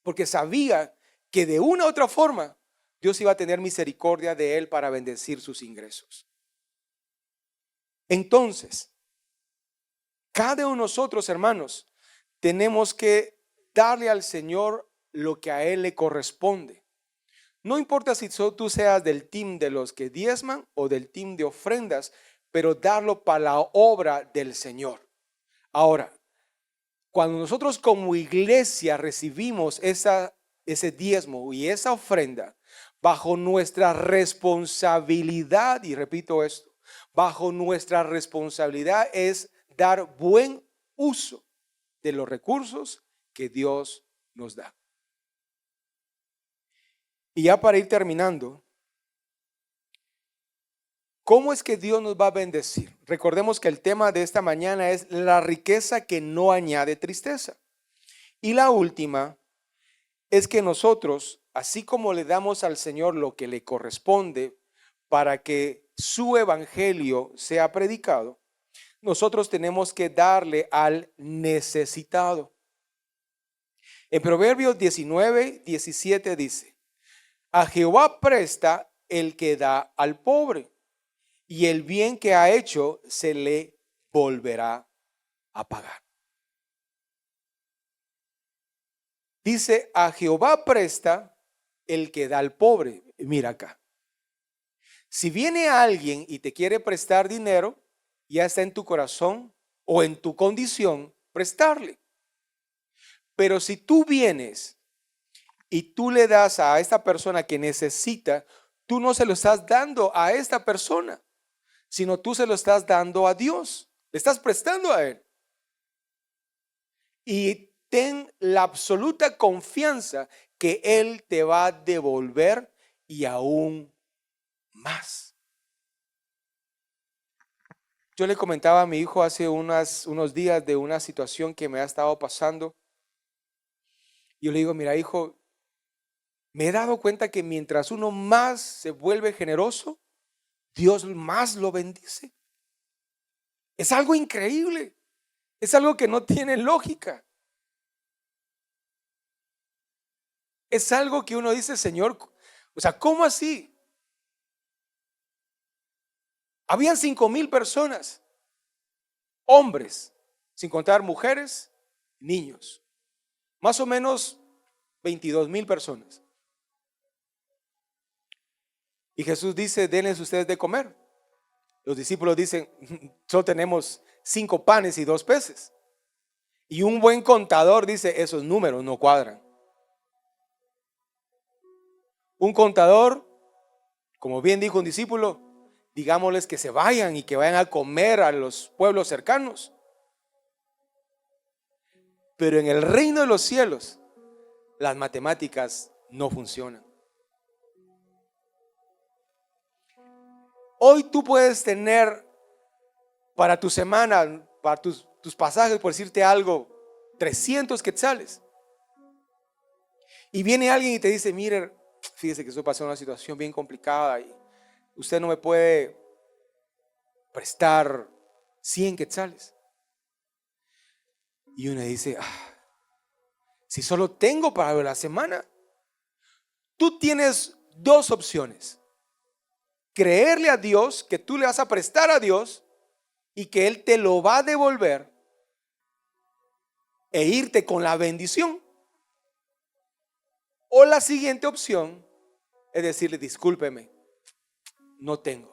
porque sabía que de una u otra forma Dios iba a tener misericordia de él para bendecir sus ingresos. Entonces, cada uno de nosotros, hermanos, tenemos que darle al Señor lo que a él le corresponde. No importa si tú seas del team de los que diezman o del team de ofrendas, pero darlo para la obra del Señor. Ahora, Cuando nosotros como iglesia recibimos ese diezmo y esa ofrenda bajo nuestra responsabilidad, y repito esto, bajo nuestra responsabilidad es dar buen uso de los recursos que Dios nos da. Y ya para ir terminando, ¿cómo es que Dios nos va a bendecir? Recordemos que el tema de esta mañana es la riqueza que no añade tristeza. Y la última es que nosotros, así como le damos al Señor lo que le corresponde para que su evangelio sea predicado, nosotros tenemos que darle al necesitado. En Proverbios 19:17 dice: a Jehová presta el que da al pobre, y el bien que ha hecho se le volverá a pagar. Dice: a Jehová presta el que da al pobre. Mira acá. Si viene alguien y te quiere prestar dinero, ya está en tu corazón o en tu condición prestarle. Pero si tú vienes y tú le das a esta persona que necesita, tú no se lo estás dando a esta persona, sino tú se lo estás dando a Dios. Le estás prestando a Él. Y ten la absoluta confianza que Él te va a devolver y aún más. Yo le comentaba a mi hijo hace unos días de una situación que me ha estado pasando. Yo le digo: mira, hijo, me he dado cuenta que mientras uno más se vuelve generoso, Dios más lo bendice. Es algo increíble. Es algo que no tiene lógica. Es algo que uno dice: Señor, o sea, ¿cómo así? Habían 5,000 personas, hombres, sin contar mujeres, niños. Más o menos 22,000 personas. Y Jesús dice: denles ustedes de comer. Los discípulos dicen: solo tenemos 5 panes y 2 peces. Y un buen contador dice: esos números no cuadran. Un contador, como bien dijo un discípulo, digámosles que se vayan y que vayan a comer a los pueblos cercanos. Pero en el reino de los cielos, las matemáticas no funcionan. Hoy tú puedes tener para tu semana, para tus pasajes, por decirte algo, 300 quetzales. Y viene alguien y te dice: mire, fíjese que estoy pasando una situación bien complicada y usted no me puede prestar 100 quetzales. Y uno dice: si solo tengo para la semana. Tú tienes 2 opciones: creerle a Dios que tú le vas a prestar a Dios y que Él te lo va a devolver, e irte con la bendición. O la siguiente opción es decirle: discúlpeme, no tengo.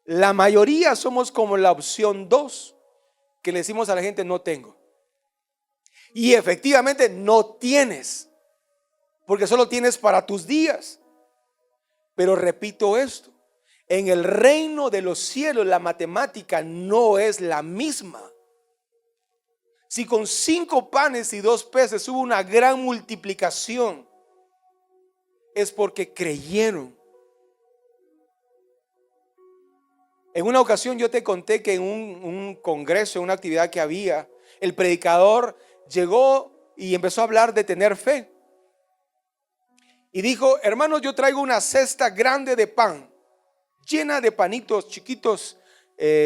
La mayoría somos como la opción 2, que le decimos a la gente: no tengo. Y efectivamente no tienes, porque solo tienes para tus días. Pero repito esto: en el reino de los cielos la matemática no es la misma. Si con 5 panes y 2 peces hubo una gran multiplicación, es porque creyeron. En una ocasión yo te conté que en un congreso, en una actividad que había, el predicador llegó y empezó a hablar de tener fe. Y dijo: hermanos, yo traigo una cesta grande de pan, llena de panitos chiquitos,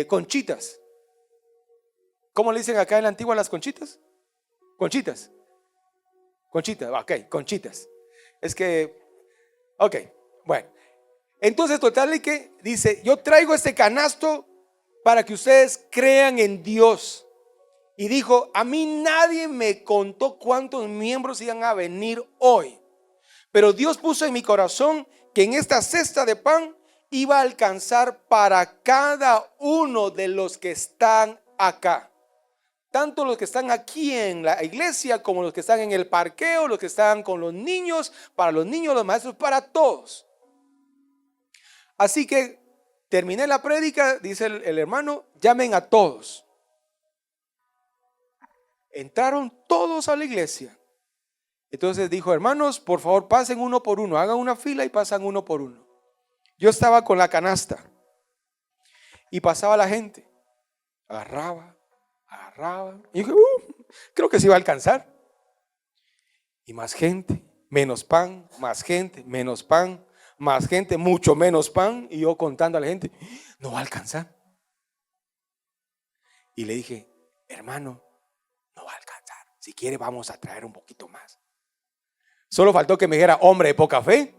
conchitas. ¿Cómo le dicen acá en la antigua las conchitas? Conchitas. Conchitas, ok, conchitas. Es que, ok, bueno. Entonces, total, y que dice: yo traigo este canasto para que ustedes crean en Dios. Y dijo: a mí nadie me contó cuántos miembros iban a venir hoy, pero Dios puso en mi corazón que en esta cesta de pan iba a alcanzar para cada uno de los que están acá. Tanto los que están aquí en la iglesia como los que están en el parqueo, los que están con los niños, para los niños, los maestros, para todos. Así que terminé la prédica, dice el hermano, llamen a todos. Entraron todos a la iglesia. Entonces dijo, hermanos, por favor pasen uno por uno, hagan una fila y pasan uno por uno. Yo estaba con la canasta y pasaba la gente, agarraba. Y dije, creo que se iba a alcanzar. Y más gente, menos pan, más gente, menos pan, más gente, mucho menos pan. Y yo contando a la gente, no va a alcanzar. Y le dije, hermano, no va a alcanzar. Si quiere vamos a traer un poquito más. Solo faltó que me dijera, hombre de poca fe.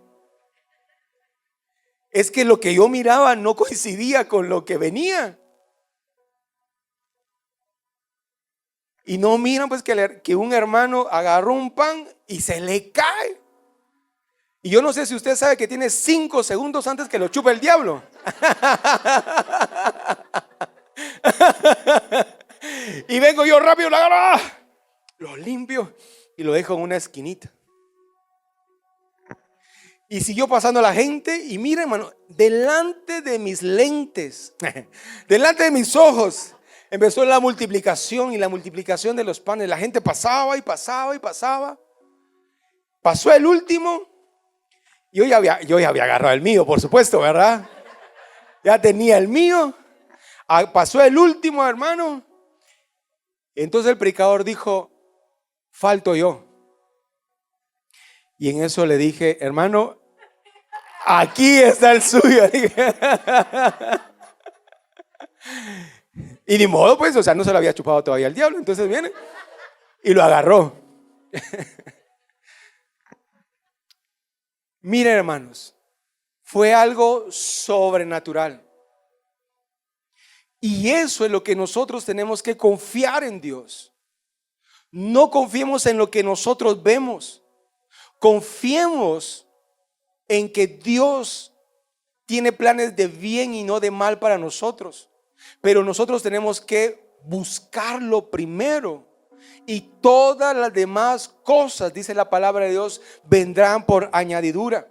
Es que lo que yo miraba no coincidía con lo que venía. Y no miran pues que un hermano agarró un pan y se le cae. Y yo no sé si usted sabe que tiene 5 segundos antes que lo chupe el diablo. Y vengo yo rápido, lo agarro, lo limpio y lo dejo en una esquinita. Y siguió pasando la gente y mira, hermano, delante de mis lentes, delante de mis ojos, empezó la multiplicación y la multiplicación de los panes. La gente pasaba y pasaba y pasaba. Pasó el último. Yo ya había agarrado el mío, por supuesto, ¿verdad? Ya tenía el mío. Pasó el último, hermano. Entonces el predicador dijo, falto yo. Y en eso le dije, hermano, aquí está el suyo. Y ni modo, pues, o sea, no se lo había chupado todavía el diablo. Entonces viene y lo agarró. Miren, hermanos, fue algo sobrenatural. Y eso es lo que nosotros tenemos que confiar en Dios. No confiemos en lo que nosotros vemos. Confiemos en que Dios tiene planes de bien y no de mal para nosotros. Pero nosotros tenemos que buscarlo primero. Y todas las demás cosas, dice la palabra de Dios, vendrán por añadidura.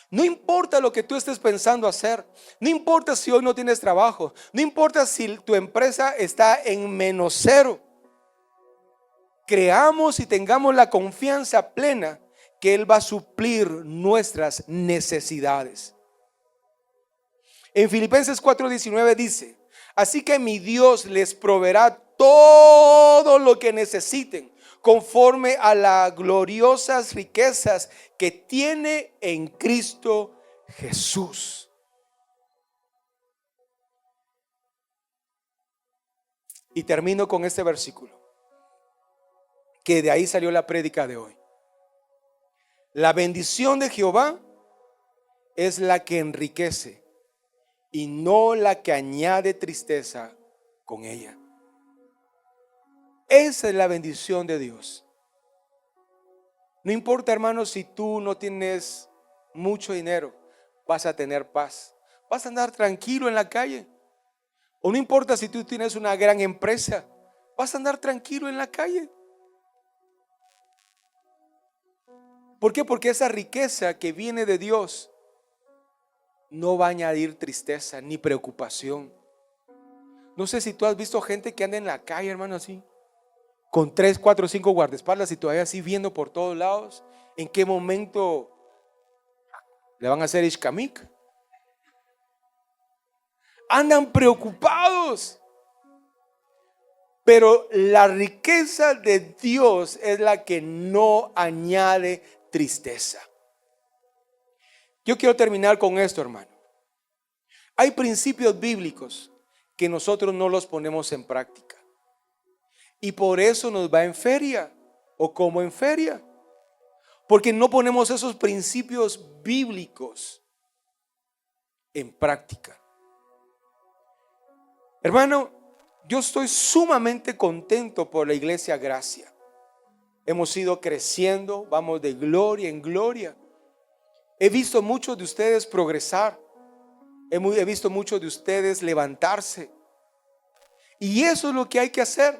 No importa lo que tú estés pensando hacer. No importa si hoy no tienes trabajo. No importa si tu empresa está en -0. Creamos y tengamos la confianza plena que Él va a suplir nuestras necesidades. En Filipenses 4:19 dice, así que mi Dios les proveerá todo lo que necesiten conforme a las gloriosas riquezas que tiene en Cristo Jesús. Y termino con este versículo, que de ahí salió la prédica de hoy. La bendición de Jehová es la que enriquece y no la que añade tristeza con ella. Esa es la bendición de Dios. No importa, hermanos, si tú no tienes mucho dinero, vas a tener paz. Vas a andar tranquilo en la calle. O no importa si tú tienes una gran empresa, vas a andar tranquilo en la calle. ¿Por qué? Porque esa riqueza que viene de Dios no va a añadir tristeza ni preocupación. No sé si tú has visto gente que anda en la calle, hermano, así, con 3, 4, 5 guardaespaldas y todavía así viendo por todos lados. ¿En qué momento le van a hacer ishkamik? Andan preocupados. Pero la riqueza de Dios es la que no añade tristeza. Yo quiero terminar con esto, hermano. Hay principios bíblicos que nosotros no los ponemos en práctica. Y por eso nos va en feria o como en feria. Porque no ponemos esos principios bíblicos en práctica. Hermano, yo estoy sumamente contento por la iglesia Gracia. Hemos ido creciendo, vamos de gloria en gloria. He visto muchos de ustedes progresar. He visto muchos de ustedes levantarse. Y eso es lo que hay que hacer.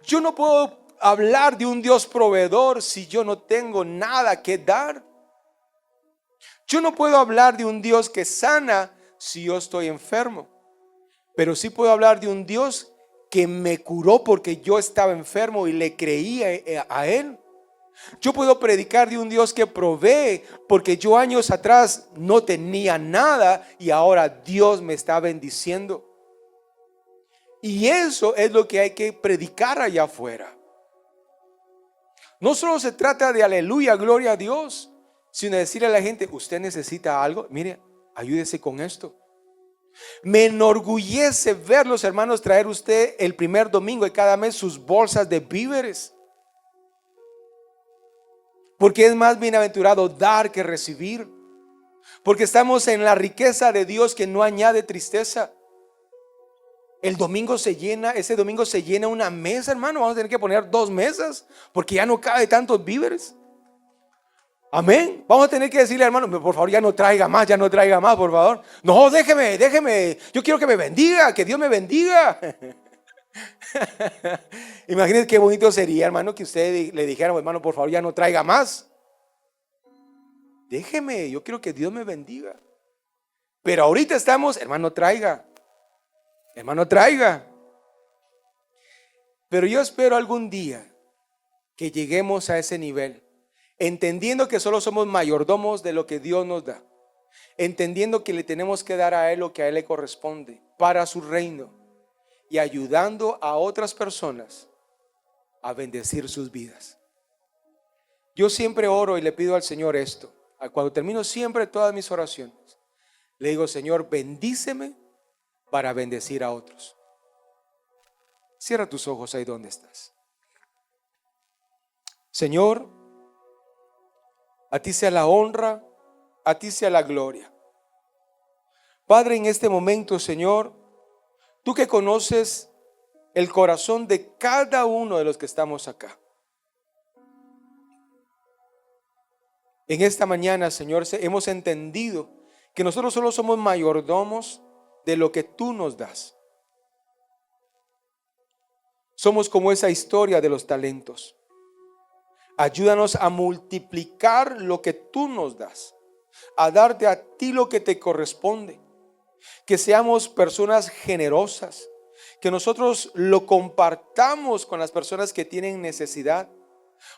Yo no puedo hablar de un Dios proveedor si yo no tengo nada que dar. Yo no puedo hablar de un Dios que sana si yo estoy enfermo. Pero sí puedo hablar de un Dios que me curó porque yo estaba enfermo y le creía a Él. Yo puedo predicar de un Dios que provee porque yo años atrás no tenía nada y ahora Dios me está bendiciendo. Y eso es lo que hay que predicar allá afuera. No solo se trata de aleluya, gloria a Dios, sino decirle a la gente, usted necesita algo, mire, ayúdese con esto. Me enorgullece ver los hermanos traer usted el primer domingo de cada mes sus bolsas de víveres. Porque es más bienaventurado dar que recibir. Porque estamos en la riqueza de Dios que no añade tristeza. El domingo se llena, ese domingo se llena una mesa, hermano. Vamos a tener que poner 2 mesas porque ya no cabe tantos víveres. Amén. Vamos a tener que decirle, hermano, por favor, ya no traiga más, por favor. No, déjeme. Yo quiero que me bendiga, que Dios me bendiga. Imagínense qué bonito sería, hermano, que usted le dijera, hermano, por favor, ya no traiga más. Déjeme, yo quiero que Dios me bendiga. Pero ahorita estamos, hermano, traiga. Pero yo espero algún día que lleguemos a ese nivel, entendiendo que solo somos mayordomos de lo que Dios nos da, entendiendo que le tenemos que dar a Él lo que a Él le corresponde para su reino y ayudando a otras personas a bendecir sus vidas. Yo siempre oro y le pido al Señor esto. Cuando termino siempre todas mis oraciones, le digo, Señor, bendíceme para bendecir a otros. Cierra tus ojos ahí donde estás. Señor, a ti sea la honra, a ti sea la gloria. Padre, en este momento, Señor, tú que conoces el corazón de cada uno de los que estamos acá. En esta mañana, Señor, hemos entendido que nosotros solo somos mayordomos de lo que tú nos das. Somos como esa historia de los talentos. Ayúdanos a multiplicar lo que tú nos das, a darte a ti lo que te corresponde. Que seamos personas generosas, que nosotros lo compartamos con las personas que tienen necesidad.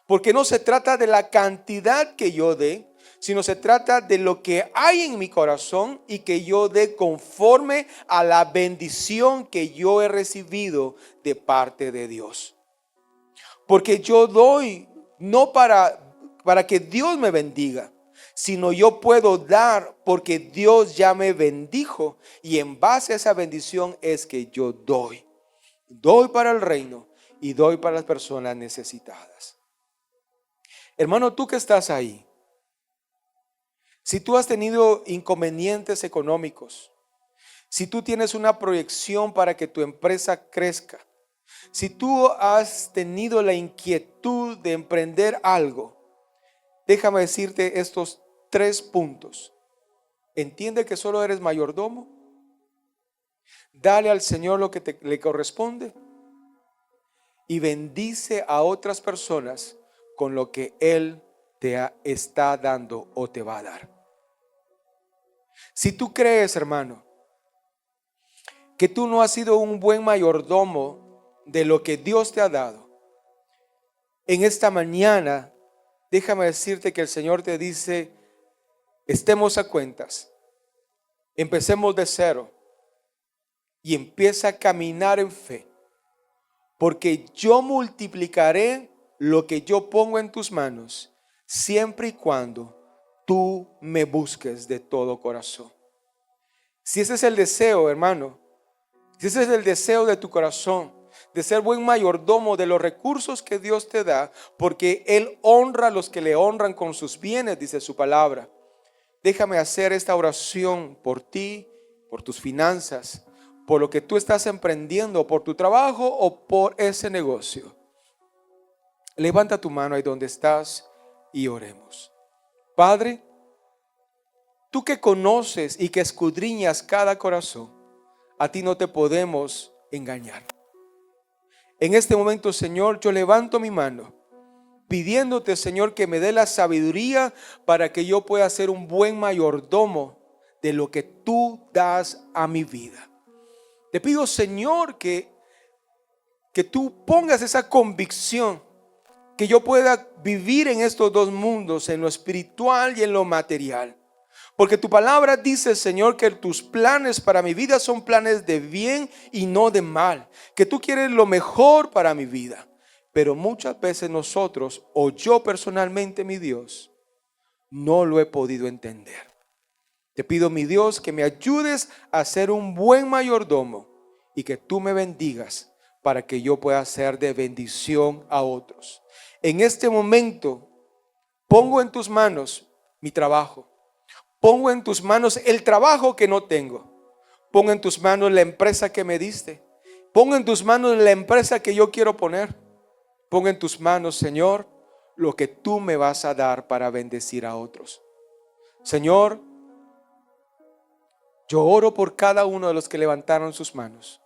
Porque no se trata de la cantidad que yo dé, sino se trata de lo que hay en mi corazón y que yo dé conforme a la bendición que yo he recibido de parte de Dios. Porque yo doy no para que Dios me bendiga, sino yo puedo dar porque Dios ya me bendijo y en base a esa bendición es que yo doy. Doy para el reino y doy para las personas necesitadas. Hermano, tú que estás ahí, si tú has tenido inconvenientes económicos, si tú tienes una proyección para que tu empresa crezca, si tú has tenido la inquietud de emprender algo, déjame decirte estos 3 puntos. Entiende que solo eres mayordomo. Dale al Señor lo que le corresponde y bendice a otras personas con lo que Él te está dando o te va a dar. Si tú crees, hermano, que tú no has sido un buen mayordomo de lo que Dios te ha dado, en esta mañana, déjame decirte que el Señor te dice, estemos a cuentas, empecemos de cero y empieza a caminar en fe, porque yo multiplicaré lo que yo pongo en tus manos, siempre y cuando tú me busques de todo corazón. Si ese es el deseo, hermano, si ese es el deseo de tu corazón, de ser buen mayordomo de los recursos que Dios te da, porque Él honra a los que le honran con sus bienes, dice su palabra. Déjame hacer esta oración por ti, por tus finanzas, por lo que tú estás emprendiendo, por tu trabajo o por ese negocio. Levanta tu mano ahí donde estás y oremos. Padre, tú que conoces y que escudriñas cada corazón, a ti no te podemos engañar. En este momento, Señor, yo levanto mi mano pidiéndote, Señor, que me dé la sabiduría para que yo pueda ser un buen mayordomo de lo que tú das a mi vida. Te pido, Señor, que tú pongas esa convicción, que yo pueda vivir en estos dos mundos, en lo espiritual y en lo material. Porque tu palabra dice, Señor, que tus planes para mi vida son planes de bien y no de mal. Que tú quieres lo mejor para mi vida. Pero muchas veces nosotros, o yo personalmente, mi Dios, no lo he podido entender. Te pido, mi Dios, que me ayudes a ser un buen mayordomo y que tú me bendigas para que yo pueda ser de bendición a otros. En este momento, pongo en tus manos mi trabajo. Pongo en tus manos el trabajo que no tengo. Pongo en tus manos la empresa que me diste. Pongo en tus manos la empresa que yo quiero poner. Pongo en tus manos, Señor, lo que tú me vas a dar para bendecir a otros. Señor, yo oro por cada uno de los que levantaron sus manos,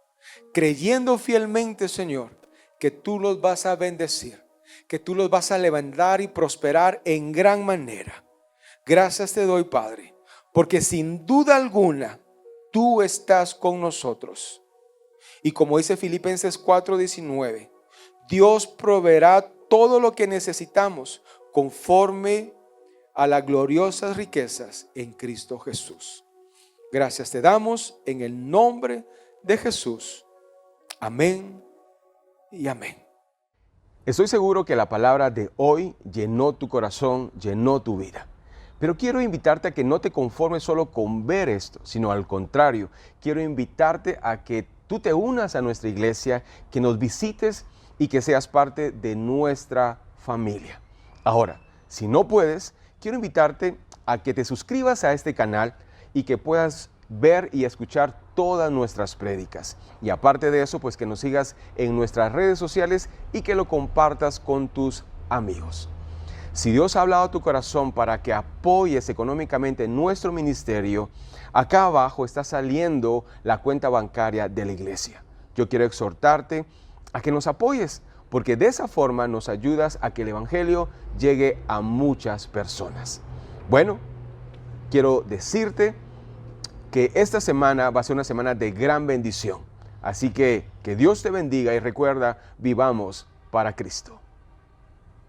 creyendo fielmente, Señor, que tú los vas a bendecir, que tú los vas a levantar y prosperar en gran manera. Gracias te doy, Padre, porque sin duda alguna tú estás con nosotros. Y como dice Filipenses 4:19, Dios proveerá todo lo que necesitamos conforme a las gloriosas riquezas en Cristo Jesús. Gracias te damos en el nombre de Jesús. Amén y amén. Estoy seguro que la palabra de hoy llenó tu corazón, llenó tu vida. Pero quiero invitarte a que no te conformes solo con ver esto, sino al contrario, quiero invitarte a que tú te unas a nuestra iglesia, que nos visites y que seas parte de nuestra familia. Ahora, si no puedes, quiero invitarte a que te suscribas a este canal y que puedas ver y escuchar todas nuestras prédicas. Y aparte de eso, pues que nos sigas en nuestras redes sociales y que lo compartas con tus amigos. Si Dios ha hablado a tu corazón para que apoyes económicamente nuestro ministerio, acá abajo está saliendo la cuenta bancaria de la iglesia. Yo quiero exhortarte a que nos apoyes, porque de esa forma nos ayudas a que el evangelio llegue a muchas personas. Bueno, quiero decirte que esta semana va a ser una semana de gran bendición. Así que Dios te bendiga y recuerda, vivamos para Cristo.